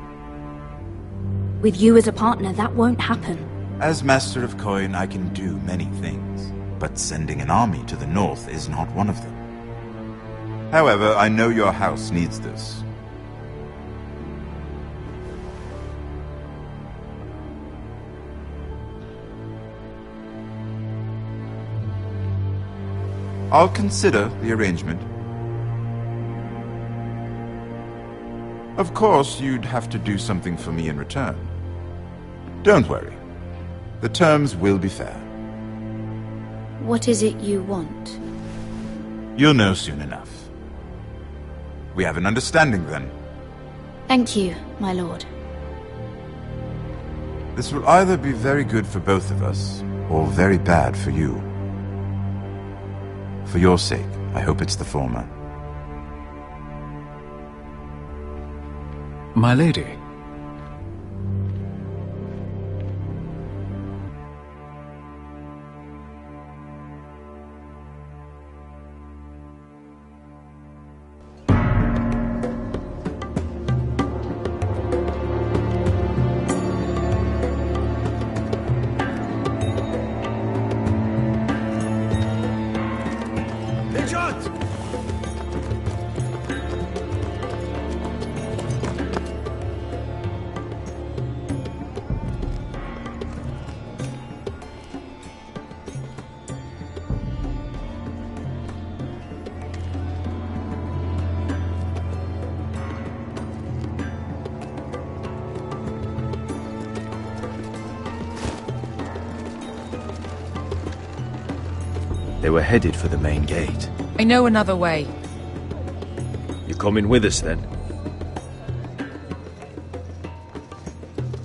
[SPEAKER 21] With you as a partner, that won't happen.
[SPEAKER 9] As Master of Coin, I can do many things, but sending an army to the north is not one of them. However, I know your house needs this. I'll consider the arrangement. Of course, you'd have to do something for me in return. Don't worry. The terms will be fair.
[SPEAKER 21] What is it you want?
[SPEAKER 9] You'll know soon enough. We have an understanding, then.
[SPEAKER 21] Thank you, my lord.
[SPEAKER 9] This will either be very good for both of us, or very bad for you. For your sake, I hope it's the former.
[SPEAKER 10] My lady. They were headed for the main gate.
[SPEAKER 6] I know another way.
[SPEAKER 10] You coming with us, then?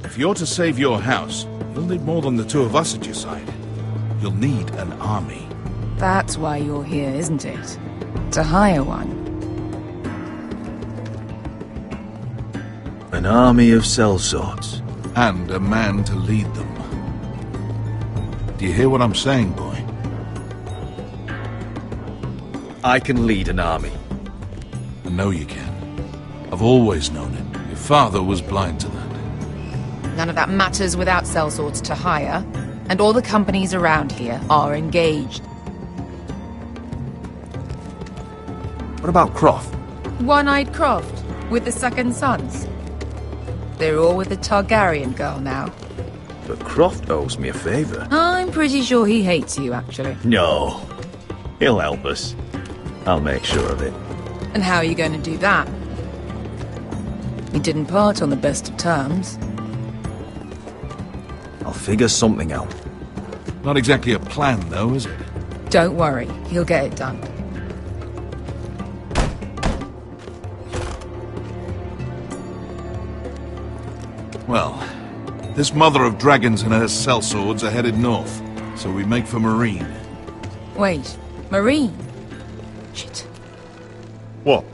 [SPEAKER 8] If you're to save your house, you'll need more than the two of us at your side. You'll need an army.
[SPEAKER 6] That's why you're here, isn't it? To hire one.
[SPEAKER 10] An army of sellswords.
[SPEAKER 8] And a man to lead them. Do you hear what I'm saying, boy?
[SPEAKER 10] I can lead an army.
[SPEAKER 8] I know you can. I've always known it. Your father was blind to that.
[SPEAKER 6] None of that matters without sellswords to hire, and all the companies around here are engaged.
[SPEAKER 10] What about Croft?
[SPEAKER 6] One-eyed Croft, with the second sons. They're all with the Targaryen girl now.
[SPEAKER 10] But Croft owes me a favour.
[SPEAKER 6] I'm pretty sure he hates you, actually.
[SPEAKER 10] No. He'll help us. I'll make sure of it.
[SPEAKER 6] And how are you going to do that? We didn't part on the best of terms.
[SPEAKER 10] I'll figure something out.
[SPEAKER 8] Not exactly a plan, though, is it?
[SPEAKER 6] Don't worry, he'll get it done.
[SPEAKER 8] Well, this mother of dragons and her sellswords are headed north, so we make for Marine.
[SPEAKER 6] Wait, Marine? Shit.
[SPEAKER 8] What?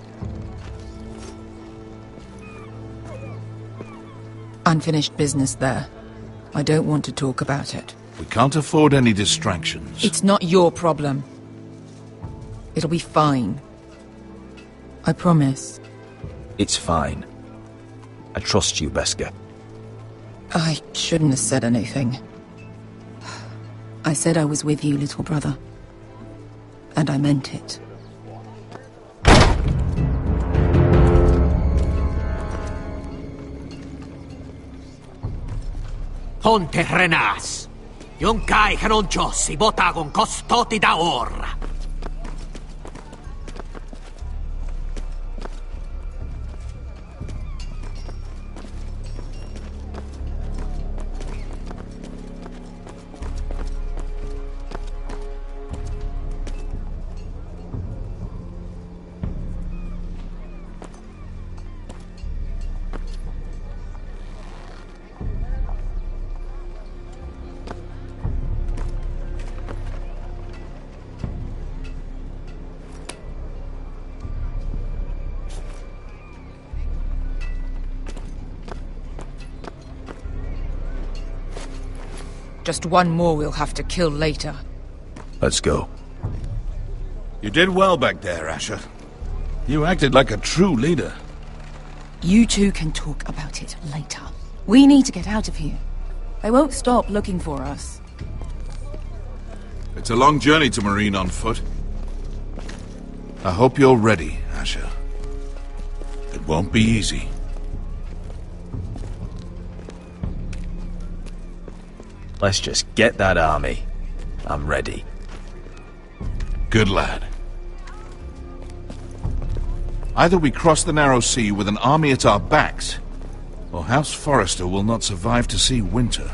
[SPEAKER 6] Unfinished business there. I don't want to talk about it.
[SPEAKER 8] We can't afford any distractions.
[SPEAKER 6] It's not your problem. It'll be fine. I promise.
[SPEAKER 10] It's fine. I trust you, Beskar.
[SPEAKER 6] I shouldn't have said anything. I said I was with you, little brother. And I meant it.
[SPEAKER 14] Ponte Renas. Yon kai canon jossi botagon costoti da orra.
[SPEAKER 6] Just one more we'll have to kill later.
[SPEAKER 10] Let's go.
[SPEAKER 8] You did well back there, Asher. You acted like a true leader.
[SPEAKER 6] You two can talk about it later. We need to get out of here. They won't stop looking for us.
[SPEAKER 8] It's a long journey to Marine on foot. I hope you're ready, Asher. It won't be easy.
[SPEAKER 10] Let's just get that army. I'm ready.
[SPEAKER 8] Good lad. Either we cross the narrow sea with an army at our backs, or House Forrester will not survive to see winter.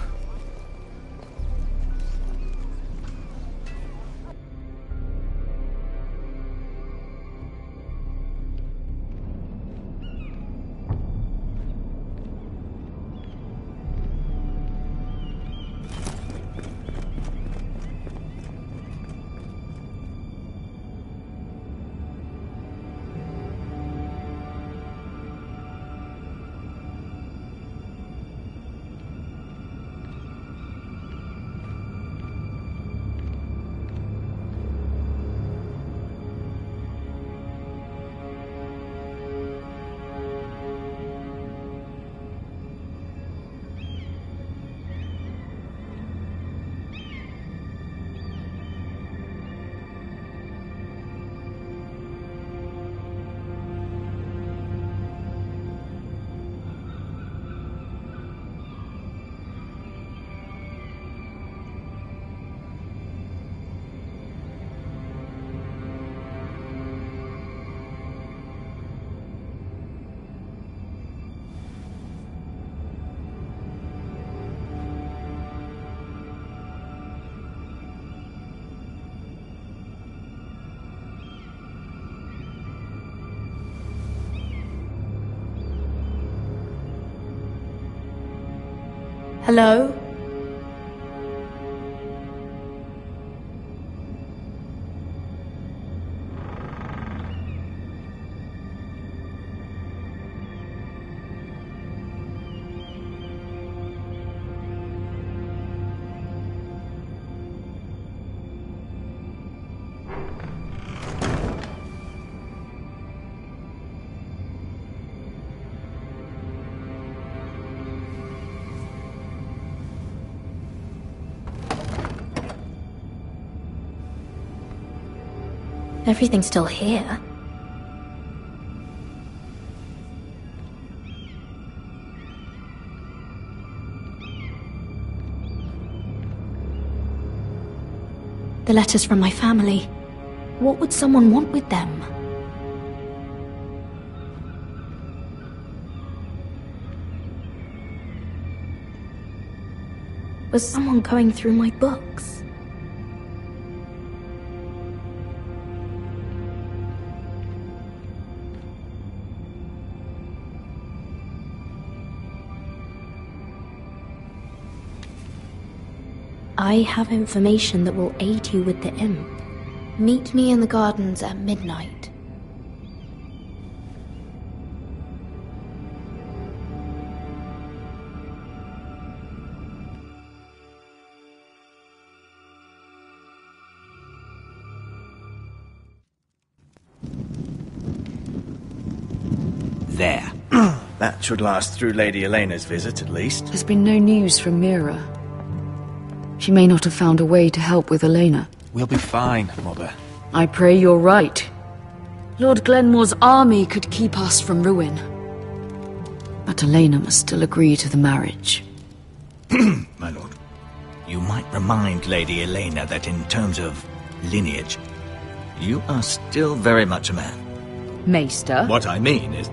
[SPEAKER 5] Hello?
[SPEAKER 21] Everything's still here. The letters from my family. What would someone want with them? Was someone going through my books? I have information that will aid you with the imp. Meet me in the gardens at midnight.
[SPEAKER 1] There. That should last through Lady Elena's visit, at least.
[SPEAKER 18] There's been no news from Mira. She may not have found a way to help with Elena.
[SPEAKER 10] We'll be fine, Mother.
[SPEAKER 18] I pray you're right. Lord Glenmore's army could keep us from ruin. But Elena must still agree to the marriage.
[SPEAKER 1] My lord, you might remind Lady Elena that in terms of lineage, you are still very much a man.
[SPEAKER 18] Maester?
[SPEAKER 1] What I mean is,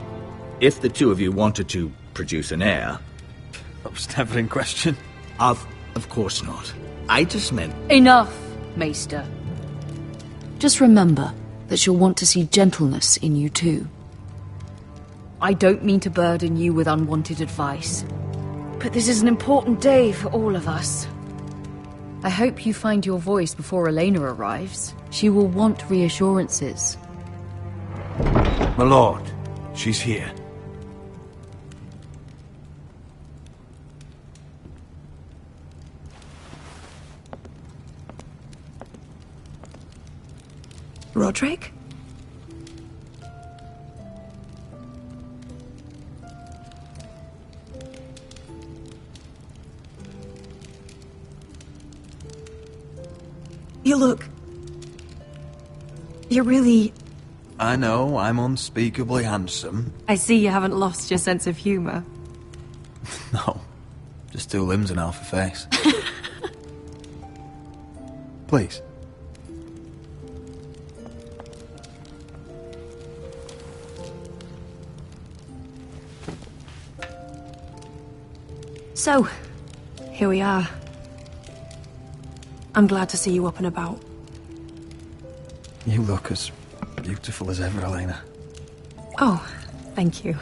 [SPEAKER 1] if the two of you wanted to produce an heir...
[SPEAKER 10] That was never in question.
[SPEAKER 1] Of course not. I just meant...
[SPEAKER 18] Enough, Maester. Just remember that she'll want to see gentleness in you too. I don't mean to burden you with unwanted advice, but this is an important day for all of us. I hope you find your voice before Elena arrives. She will want reassurances.
[SPEAKER 3] My lord, she's here.
[SPEAKER 6] Roderick? You look... You're really...
[SPEAKER 10] I know, I'm unspeakably handsome.
[SPEAKER 6] I see you haven't lost your sense of humor.
[SPEAKER 10] No, just two limbs and half a face. Please.
[SPEAKER 5] So, here we are. I'm glad to see you up and about.
[SPEAKER 10] You look as beautiful as ever, Elena.
[SPEAKER 5] Oh, thank you.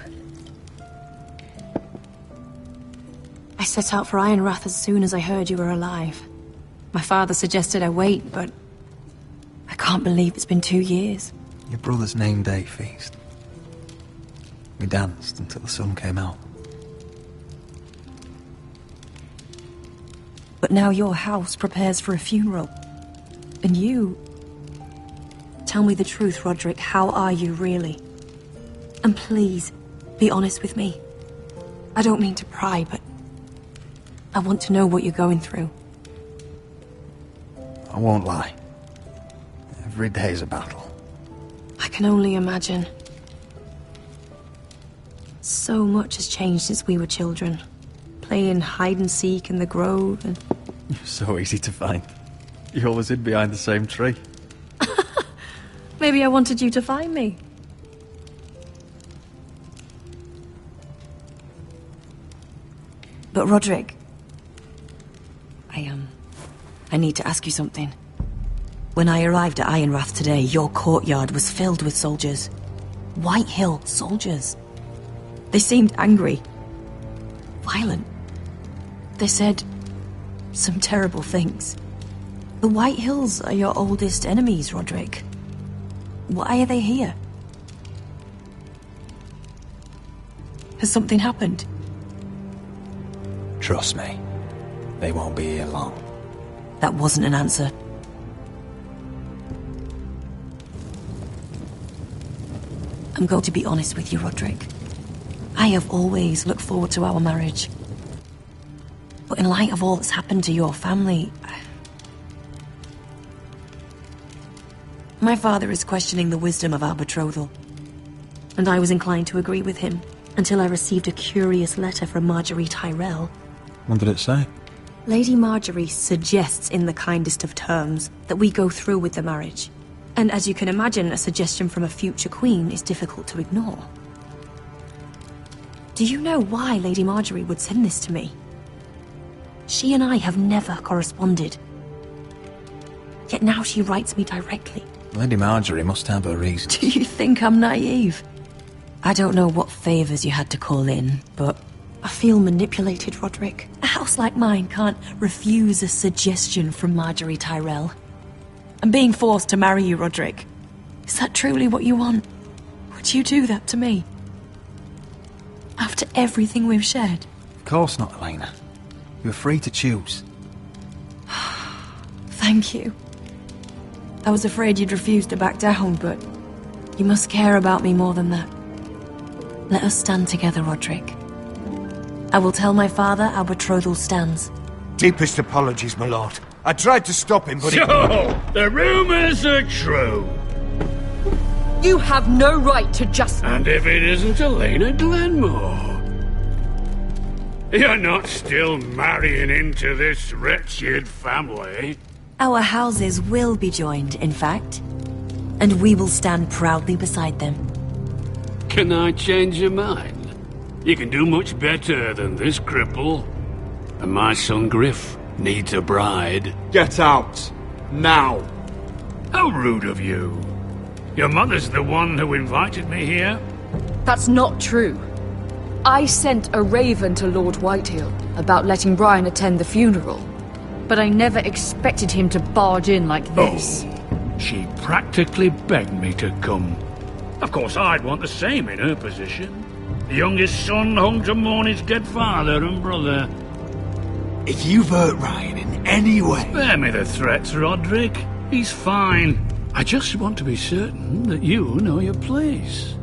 [SPEAKER 5] I set out for Ironrath as soon as I heard you were alive. My father suggested I wait, but I can't believe it's been 2 years.
[SPEAKER 10] Your brother's name day feast. We danced until the sun came out.
[SPEAKER 5] But now your house prepares for a funeral. And you... Tell me the truth, Roderick. How are you, really? And please, be honest with me. I don't mean to pry, but I want to know what you're going through.
[SPEAKER 10] I won't lie. Every day's a battle.
[SPEAKER 5] I can only imagine. So much has changed since we were children. Playing hide and seek in the grove and...
[SPEAKER 10] You're so easy to find. You always hid behind the same tree.
[SPEAKER 5] Maybe I wanted you to find me. But Roderick... I need to ask you something. When I arrived at Ironrath today, your courtyard was filled with soldiers. White Hill soldiers. They seemed angry. Violent. They said some terrible things. The White Hills are your oldest enemies, Roderick. Why are they here? Has something happened?
[SPEAKER 10] Trust me, they won't be here long.
[SPEAKER 5] That wasn't an answer. I'm going to be honest with you, Roderick. I have always looked forward to our marriage. But in light of all that's happened to your family... My father is questioning the wisdom of our betrothal. And I was inclined to agree with him, until I received a curious letter from Marjorie Tyrell.
[SPEAKER 10] What did it say?
[SPEAKER 5] Lady Marjorie suggests in the kindest of terms that we go through with the marriage. And as you can imagine, a suggestion from a future queen is difficult to ignore. Do you know why Lady Marjorie would send this to me? She and I have never corresponded. Yet now she writes me directly.
[SPEAKER 10] Lady Marjorie must have her reasons.
[SPEAKER 5] Do you think I'm naive? I don't know what favors you had to call in, but I feel manipulated, Roderick. A house like mine can't refuse a suggestion from Marjorie Tyrell. I'm being forced to marry you, Roderick. Is that truly what you want? Would you do that to me? After everything we've shared?
[SPEAKER 10] Of course not, Elena. You're free to choose.
[SPEAKER 5] Thank you. I was afraid you'd refuse to back down, but you must care about me more than that. Let us stand together, Roderick. I will tell my father our betrothal stands.
[SPEAKER 3] Deepest apologies, my lord. I tried to stop him, but
[SPEAKER 11] So, the rumors are true.
[SPEAKER 18] You have no right to just...
[SPEAKER 11] And if it isn't Elena Glenmore? You're not still marrying into this wretched family?
[SPEAKER 5] Our houses will be joined, in fact. And we will stand proudly beside them.
[SPEAKER 11] Can I change your mind? You can do much better than this cripple. And my son Griff needs a bride.
[SPEAKER 4] Get out. Now.
[SPEAKER 11] How rude of you. Your mother's the one who invited me here?
[SPEAKER 18] That's not true. I sent a raven to Lord Whitehill about letting Brian attend the funeral. But I never expected him to barge in like this.
[SPEAKER 11] Oh, she practically begged me to come. Of course, I'd want the same in her position. The youngest son home to mourn his dead father and brother.
[SPEAKER 14] If you've hurt Ryan in any way...
[SPEAKER 11] Spare me the threats, Roderick. He's fine. I just want to be certain that you know your place.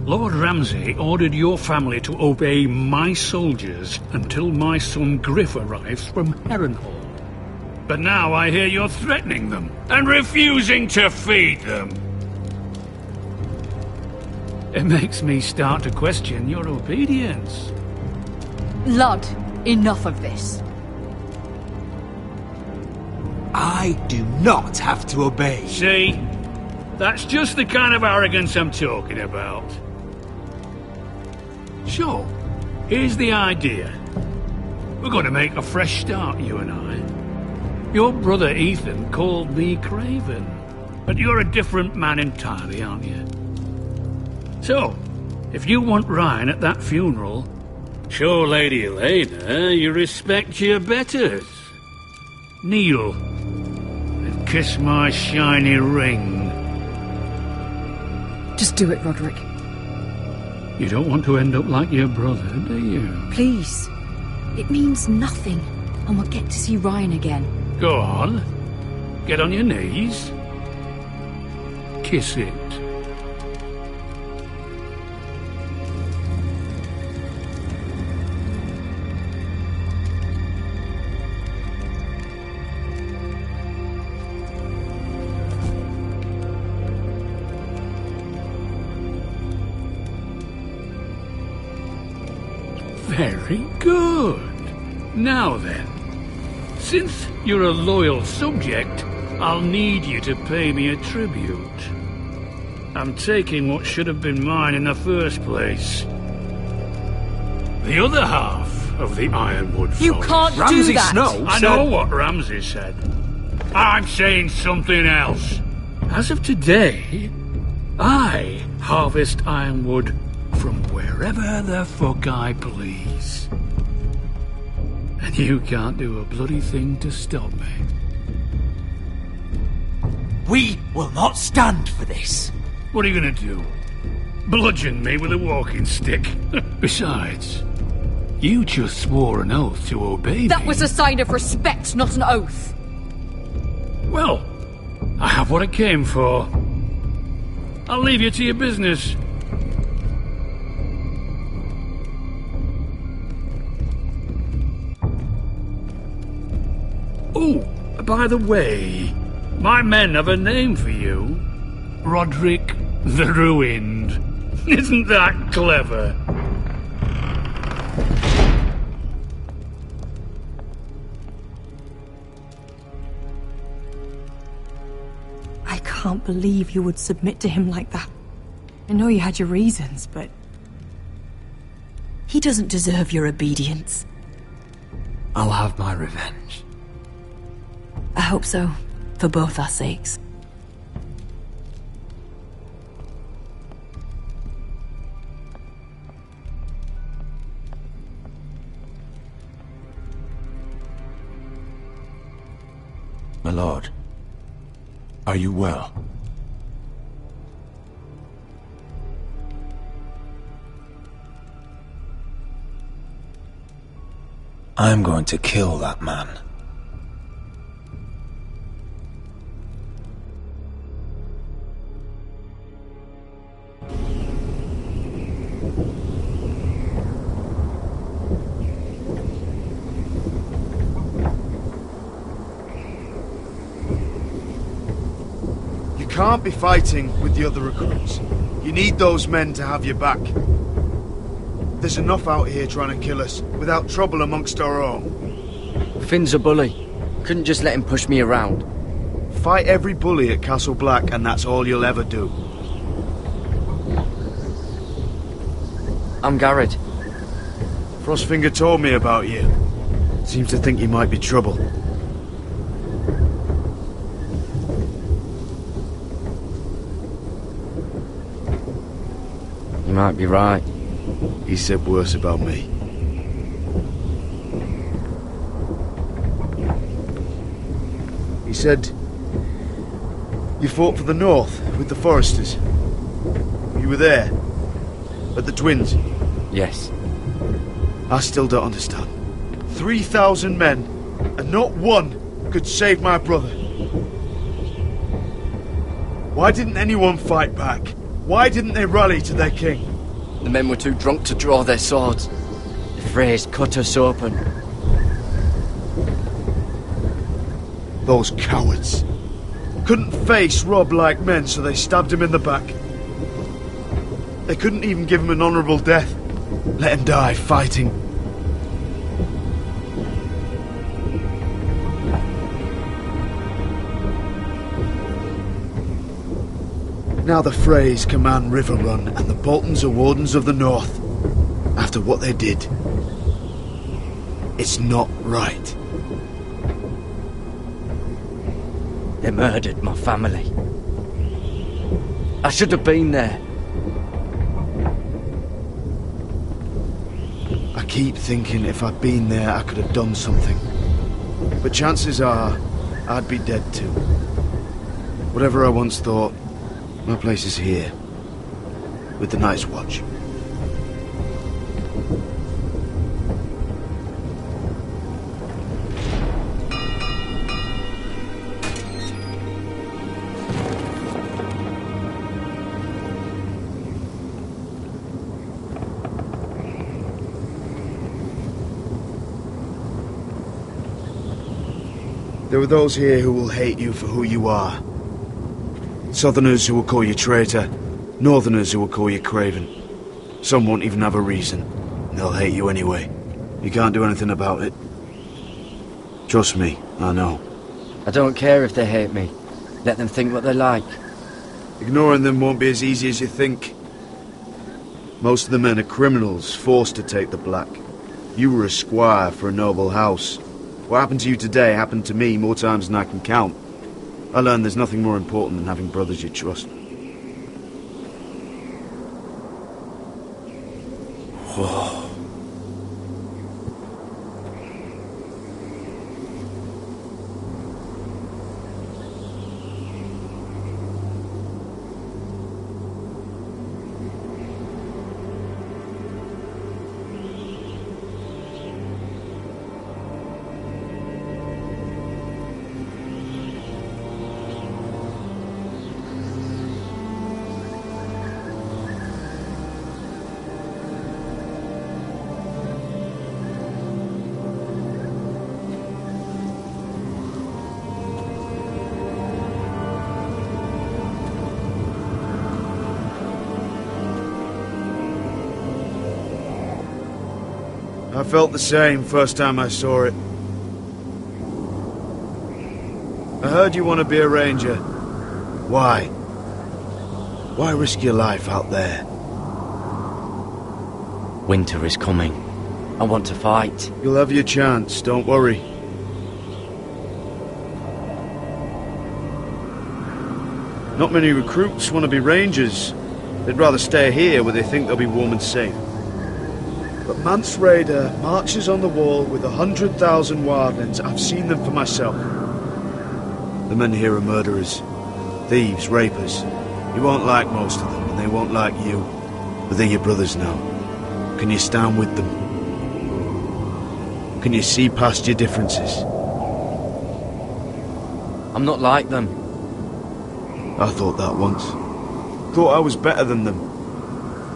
[SPEAKER 11] Lord Ramsay ordered your family to obey my soldiers until my son Griff arrives from Harrenhal. But now I hear you're threatening them and refusing to feed them. It makes me start to question your obedience.
[SPEAKER 18] Lud, enough of this.
[SPEAKER 14] I do not have to obey.
[SPEAKER 11] See? That's just the kind of arrogance I'm talking about. Sure, here's the idea. We're going to make a fresh start, you and I. Your brother Ethan called me Craven, but you're a different man entirely, aren't you? So, if you want Ryan at that funeral, show Lady Elena you respect your betters. Kneel and kiss my shiny ring.
[SPEAKER 18] Just do it, Roderick.
[SPEAKER 11] You don't want to end up like your brother, do you?
[SPEAKER 18] Please. It means nothing, and we'll get to see Ryan again.
[SPEAKER 11] Go on. Get on your knees. Kiss it. Very good. Now then, since you're a loyal subject, I'll need you to pay me a tribute. I'm taking what should have been mine in the first place. The other half of the Ironwood Forest.
[SPEAKER 18] You can't do that!
[SPEAKER 11] I know what Ramsay said. I'm saying something else. As of today, I harvest Ironwood from wherever the fuck I please. And you can't do a bloody thing to stop me.
[SPEAKER 14] We will not stand for this.
[SPEAKER 11] What are you gonna do? Bludgeon me with a walking stick? Besides, you just swore an oath to obey me.
[SPEAKER 18] That was a sign of respect, not an oath.
[SPEAKER 11] Well, I have what I came for. I'll leave you to your business. Oh, by the way, my men have a name for you. Roderick the Ruined. Isn't that clever?
[SPEAKER 17] I can't believe you would submit to him like that. I know you had your reasons, but... he doesn't deserve your obedience.
[SPEAKER 14] I'll have my revenge.
[SPEAKER 17] I hope so, for both our sakes.
[SPEAKER 3] My lord, are you well?
[SPEAKER 10] I'm going to kill that man.
[SPEAKER 4] You can't be fighting with the other recruits. You need those men to have your back. There's enough out here trying to kill us, without trouble amongst our own.
[SPEAKER 13] Finn's a bully. Couldn't just let him push me around.
[SPEAKER 4] Fight every bully at Castle Black, and that's all you'll ever do.
[SPEAKER 13] I'm Garrett.
[SPEAKER 4] Frostfinger told me about you. Seems to think you might be trouble.
[SPEAKER 13] You might be right.
[SPEAKER 4] He said worse about me. He said you fought for the North with the Foresters. You were there at the Twins.
[SPEAKER 13] Yes.
[SPEAKER 4] I still don't understand. 3,000 men, and not one could save my brother. Why didn't anyone fight back? Why didn't they rally to their king?
[SPEAKER 13] The men were too drunk to draw their swords. The Freys cut us open.
[SPEAKER 4] Those cowards. Couldn't face Rob like men, so they stabbed him in the back. They couldn't even give him an honourable death. Let him die fighting. Now the Freys command Riverrun, and the Boltons are Wardens of the North, after what they did. It's not right.
[SPEAKER 13] They murdered my family. I should have been there.
[SPEAKER 4] I keep thinking if I'd been there, I could have done something. But chances are, I'd be dead too. Whatever I once thought, my place is here. With the Night's Watch. There are those here who will hate you for who you are. Southerners who will call you traitor, Northerners who will call you craven. Some won't even have a reason, and they'll hate you anyway. You can't do anything about it. Trust me, I know.
[SPEAKER 13] I don't care if they hate me. Let them think what they like.
[SPEAKER 4] Ignoring them won't be as easy as you think. Most of the men are criminals, forced to take the black. You were a squire for a noble house. What happened to you today happened to me more times than I can count. I learned there's nothing more important than having brothers you trust. Whoa. I felt the same first time I saw it. I heard you want to be a ranger. Why? Why risk your life out there?
[SPEAKER 13] Winter is coming. I want to fight.
[SPEAKER 4] You'll have your chance, don't worry. Not many recruits want to be rangers. They'd rather stay here where they think they'll be warm and safe. But Mance Raider marches on the wall with 100,000 wildlings. I've seen them for myself. The men here are murderers, thieves, rapers. You won't like most of them, and they won't like you. But they're your brothers now. Can you stand with them? Can you see past your differences?
[SPEAKER 13] I'm not like them.
[SPEAKER 4] I thought that once. Thought I was better than them.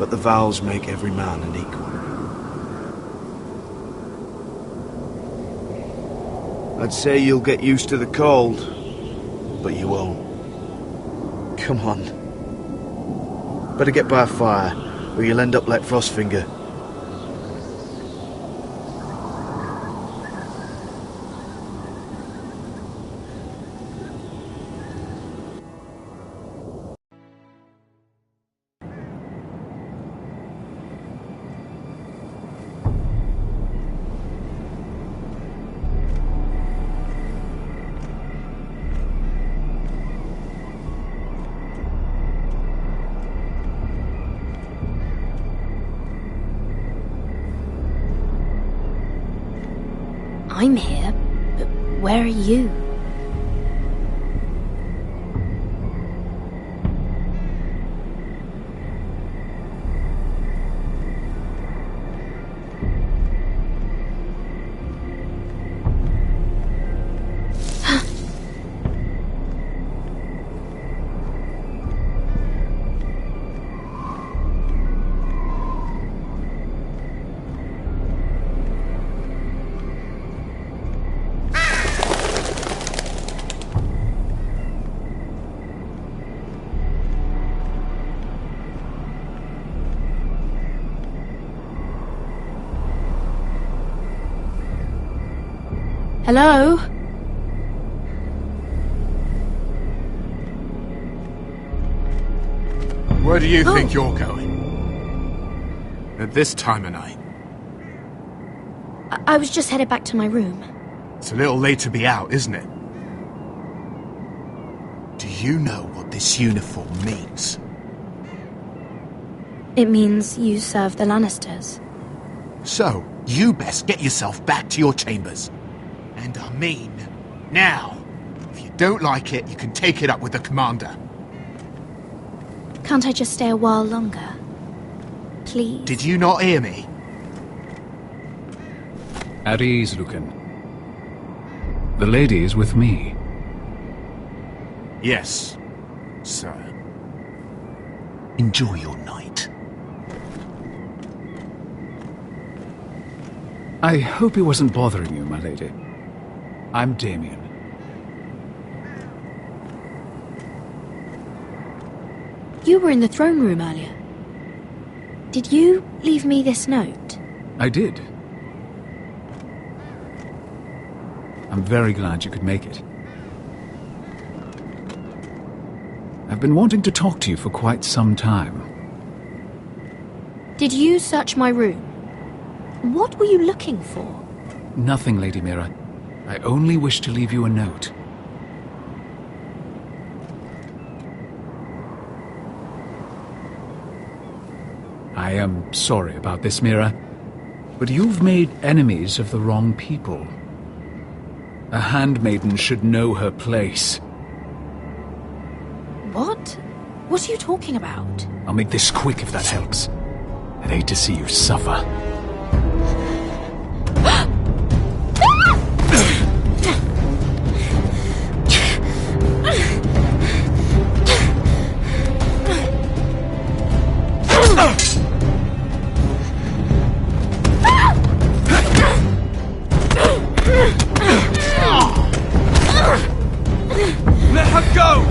[SPEAKER 4] But the vows make every man an equal. I'd say you'll get used to the cold, but you won't. Come on. Better get by a fire, or you'll end up like Frostfinger.
[SPEAKER 21] I'm here, but where are you? Hello?
[SPEAKER 8] Where do you think you're going? At this time of night?
[SPEAKER 21] I was just headed back to my room.
[SPEAKER 19] It's a little late to be out, isn't it? Do you know what this uniform means?
[SPEAKER 21] It means you serve the Lannisters.
[SPEAKER 19] So, you best get yourself back to your chambers. And I mean, now. If you don't like it, you can take it up with the commander.
[SPEAKER 21] Can't I just stay a while longer? Please?
[SPEAKER 19] Did you not hear me?
[SPEAKER 16] At ease, Lucan. The lady is with me.
[SPEAKER 19] Yes, sir. Enjoy your night.
[SPEAKER 16] I hope he wasn't bothering you, my lady. I'm Damien.
[SPEAKER 21] You were in the throne room earlier. Did you leave me this note?
[SPEAKER 16] I did. I'm very glad you could make it. I've been wanting to talk to you for quite some time.
[SPEAKER 21] Did you search my room? What were you looking for?
[SPEAKER 16] Nothing, Lady Mira. I only wish to leave you a note. I am sorry about this, Mira, but you've made enemies of the wrong people. A handmaiden should know her place.
[SPEAKER 21] What? What are you talking about?
[SPEAKER 16] I'll make this quick if that helps. I'd hate to see you suffer.
[SPEAKER 12] Let her go!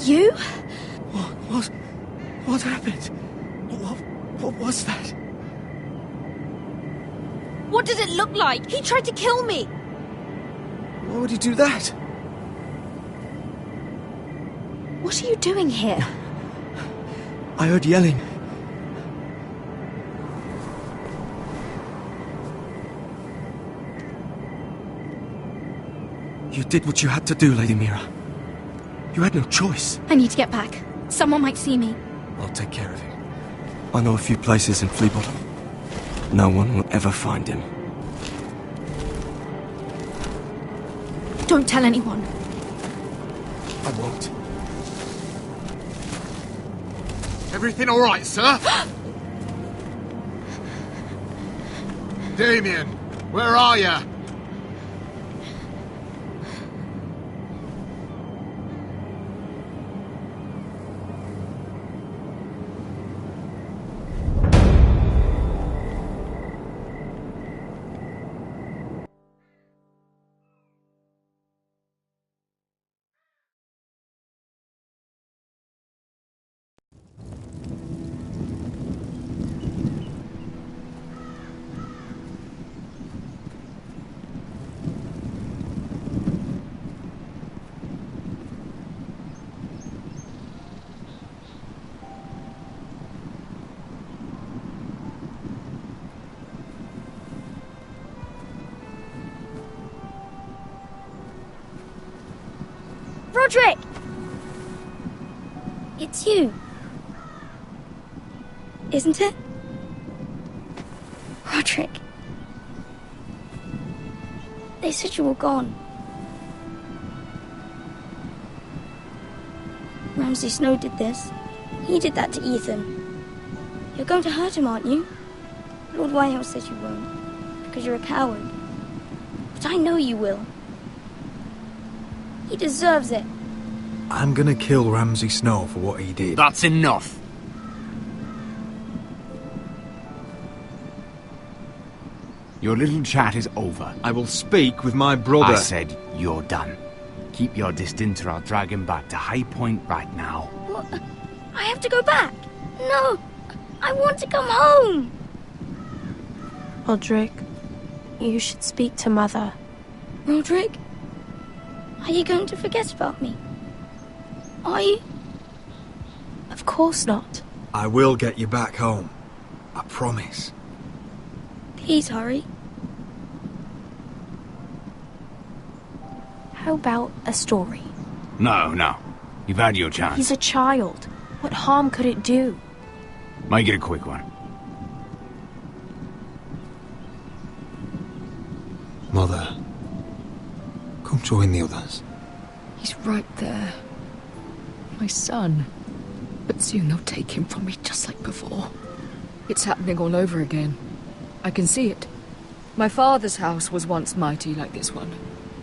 [SPEAKER 21] You?
[SPEAKER 12] What happened? What was that?
[SPEAKER 21] What does it look like? He tried to kill me!
[SPEAKER 12] Why would he do that?
[SPEAKER 21] What are you doing here?
[SPEAKER 12] I heard yelling. You did what you had to do, Lady Mira. You had no choice.
[SPEAKER 21] I need to get back. Someone might see me.
[SPEAKER 12] I'll take care of him. I know a few places in Flea Bottom. No one will ever find him.
[SPEAKER 21] Don't tell anyone.
[SPEAKER 12] I won't. Everything all right, sir?
[SPEAKER 19] Damien, where are you?
[SPEAKER 21] Roderick! It's you. Isn't it? Roderick. They said you were gone. Ramsay Snow did this. He did that to Ethan. You're going to hurt him, aren't you? Lord Whitehouse says you won't, because you're a coward. But I know you will. He deserves it.
[SPEAKER 22] I'm gonna kill Ramsay Snow for what he did.
[SPEAKER 14] That's enough.
[SPEAKER 2] Your little chat is over.
[SPEAKER 22] I will speak with my brother.
[SPEAKER 2] I said you're done. Keep your distance or I'll drag him back to High Point right now.
[SPEAKER 21] What? I have to go back? No! I want to come home!
[SPEAKER 5] Roderick, you should speak to Mother.
[SPEAKER 21] Roderick? Are you going to forget about me? Are you?
[SPEAKER 5] Of course not.
[SPEAKER 22] I will get you back home. I promise.
[SPEAKER 21] Please hurry.
[SPEAKER 5] How about a story?
[SPEAKER 2] No. You've had your chance.
[SPEAKER 5] He's a child. What harm could it do?
[SPEAKER 2] Make it a quick one.
[SPEAKER 22] Mother, come join the others.
[SPEAKER 6] He's right there. My son. But soon they'll take him from me just like before. It's happening all over again. I can see it. My father's house was once mighty like this one,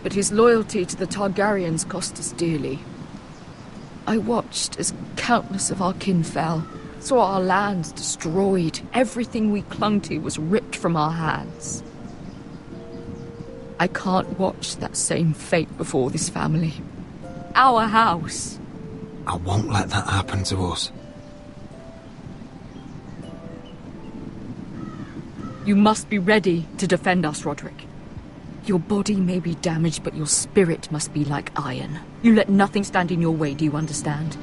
[SPEAKER 6] but his loyalty to the Targaryens cost us dearly. I watched as countless of our kin fell, saw our lands destroyed, everything we clung to was ripped from our hands. I can't watch that same fate before this family. Our house.
[SPEAKER 22] I won't let that happen to us.
[SPEAKER 6] You must be ready to defend us, Roderick. Your body may be damaged, but your spirit must be like iron. You let nothing stand in your way, do you understand?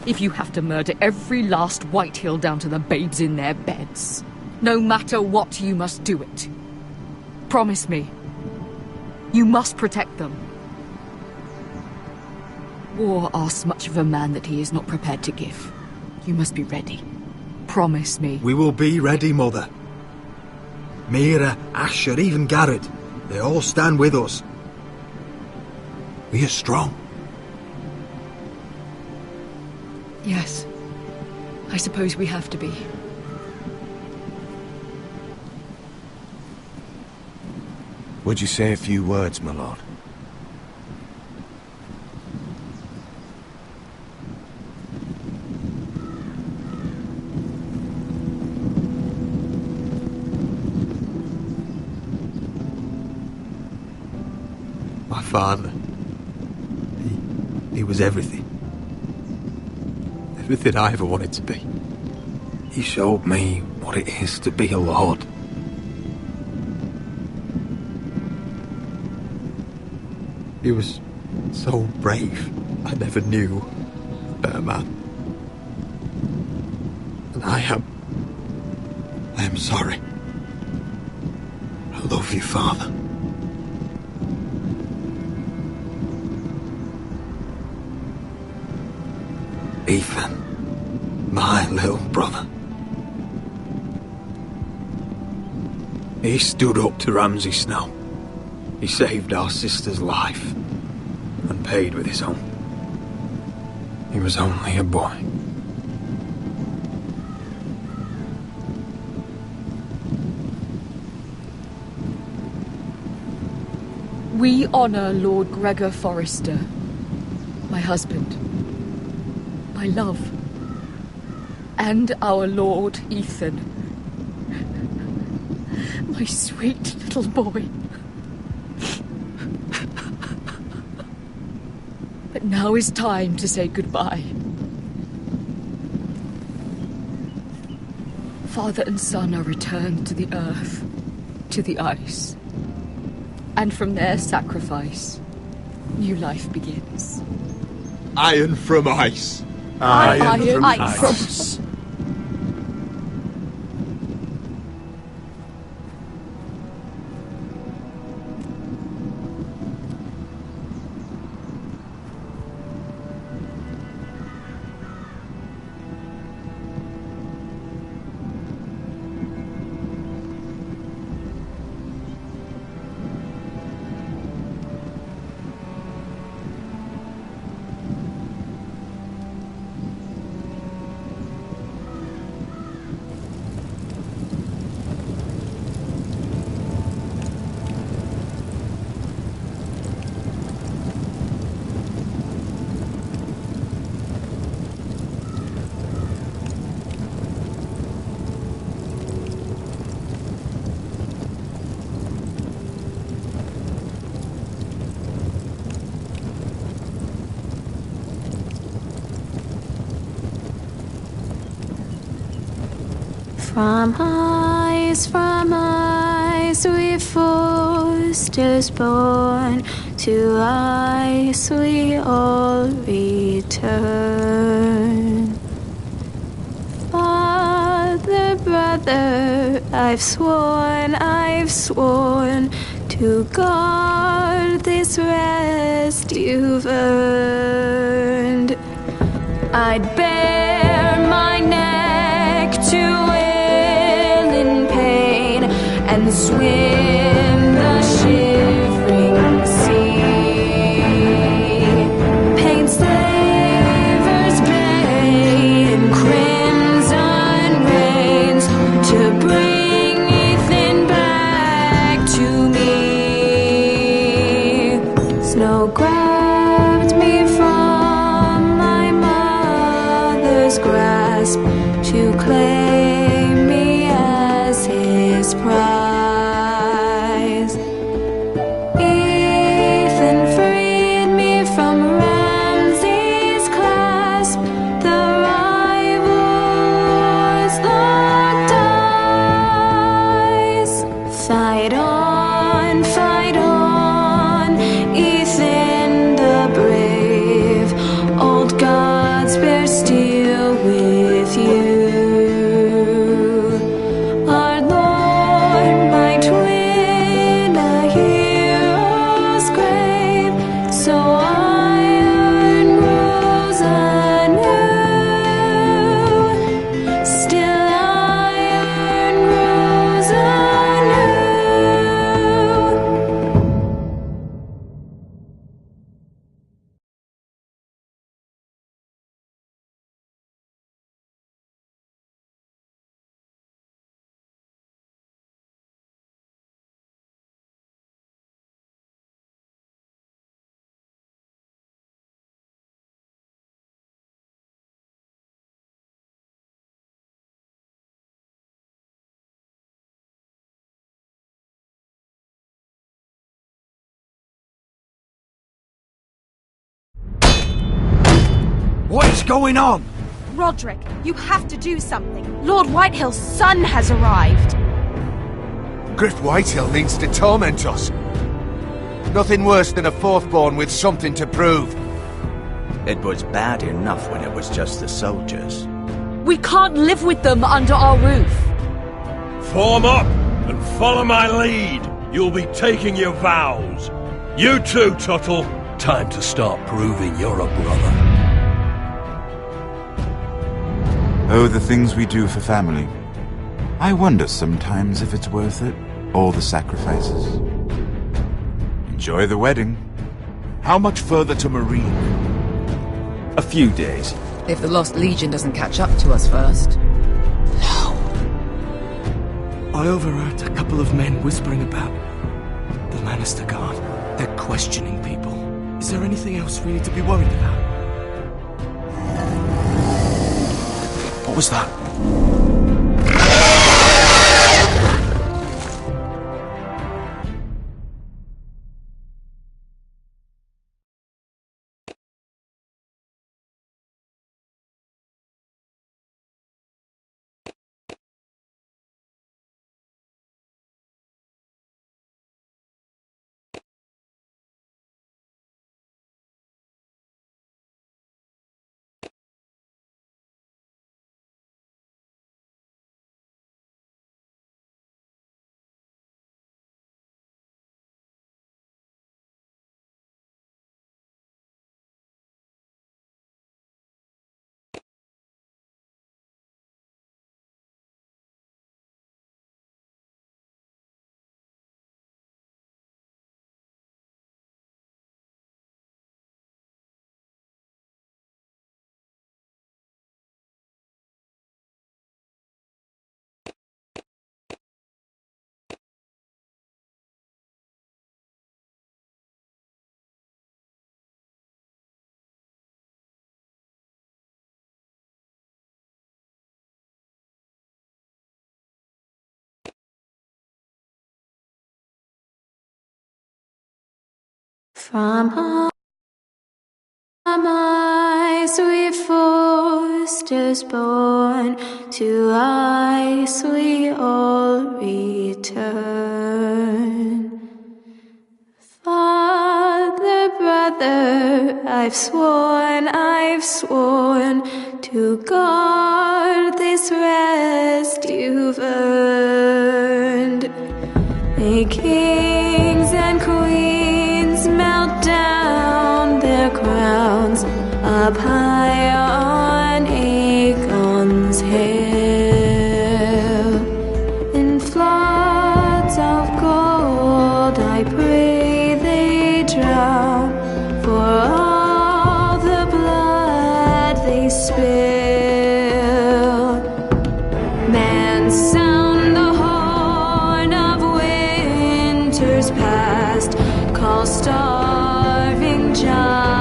[SPEAKER 6] If you have to murder every last Whitehill down to the babes in their beds, no matter what, you must do it. Promise me. You must protect them. War asks much of a man that he is not prepared to give. You must be ready. Promise me.
[SPEAKER 22] We will be ready, Mother. Mira, Asher, even Garrett, they all stand with us. We are strong.
[SPEAKER 6] Yes. I suppose we have to be.
[SPEAKER 3] Would you say a few words, my lord?
[SPEAKER 22] My father, he was everything. Everything I ever wanted to be. He showed me what it is to be a lord. He was so brave, I never knew a better man. And I am sorry. I love you, Father. Ethan, my little brother. He stood up to Ramsay Snow. He saved our sister's life and paid with his own. He was only a boy.
[SPEAKER 6] We honor Lord Gregor Forrester, my husband, my love, and our Lord Ethan, my sweet little boy. But now is time to say goodbye. Father and son are returned to the earth, to the ice. And from their sacrifice, new life begins.
[SPEAKER 22] Iron from ice.
[SPEAKER 6] Iron from ice.
[SPEAKER 7] From ice we foresters born, to ice we all return. Father, brother, I've sworn to guard this rest you've earned. I'd bare my neck to wail in pain and swim the shivering sea. Paint slavers bay in crimson rains to bring Ethan back to me. Snow grabbed me from my mother's grasp to claim me as his prize. Ethan freed me from Ramsay's clasp. The rivals locked eyes. Fight on, Ethan the brave. Old gods bear steel with you. Our Lord, my twin, a hero's grave. So iron rose anew. Still iron rose anew.
[SPEAKER 12] What is going on?
[SPEAKER 5] Roderick, you have to do something. Lord Whitehill's son has arrived.
[SPEAKER 3] Griff Whitehill means to torment us. Nothing worse than a fourthborn with something to prove.
[SPEAKER 1] It was bad enough when it was just the soldiers.
[SPEAKER 6] We can't live with them under our roof.
[SPEAKER 15] Form up and follow my lead. You'll be taking your vows. You too, Tuttle.
[SPEAKER 16] Time to start proving you're a brother.
[SPEAKER 9] Oh, the things we do for family. I wonder sometimes if it's worth it. All the sacrifices. Enjoy the wedding.
[SPEAKER 3] How much further to Marine?
[SPEAKER 10] A few days.
[SPEAKER 6] If the Lost Legion doesn't catch up to us first.
[SPEAKER 12] I overheard a couple of men whispering about the Lannister Guard. They're questioning people. Is there anything else we need to be worried about? What was that?
[SPEAKER 7] From ice we forced monsters born, to ice we all return. Father, brother, I've sworn to guard this rest you've earned. May kings and queens melt down their crowns up high on Aegon's hill. In floods of gold I pray they drown, for all the blood they spill. Man, sound the horn of winters past, call starving giants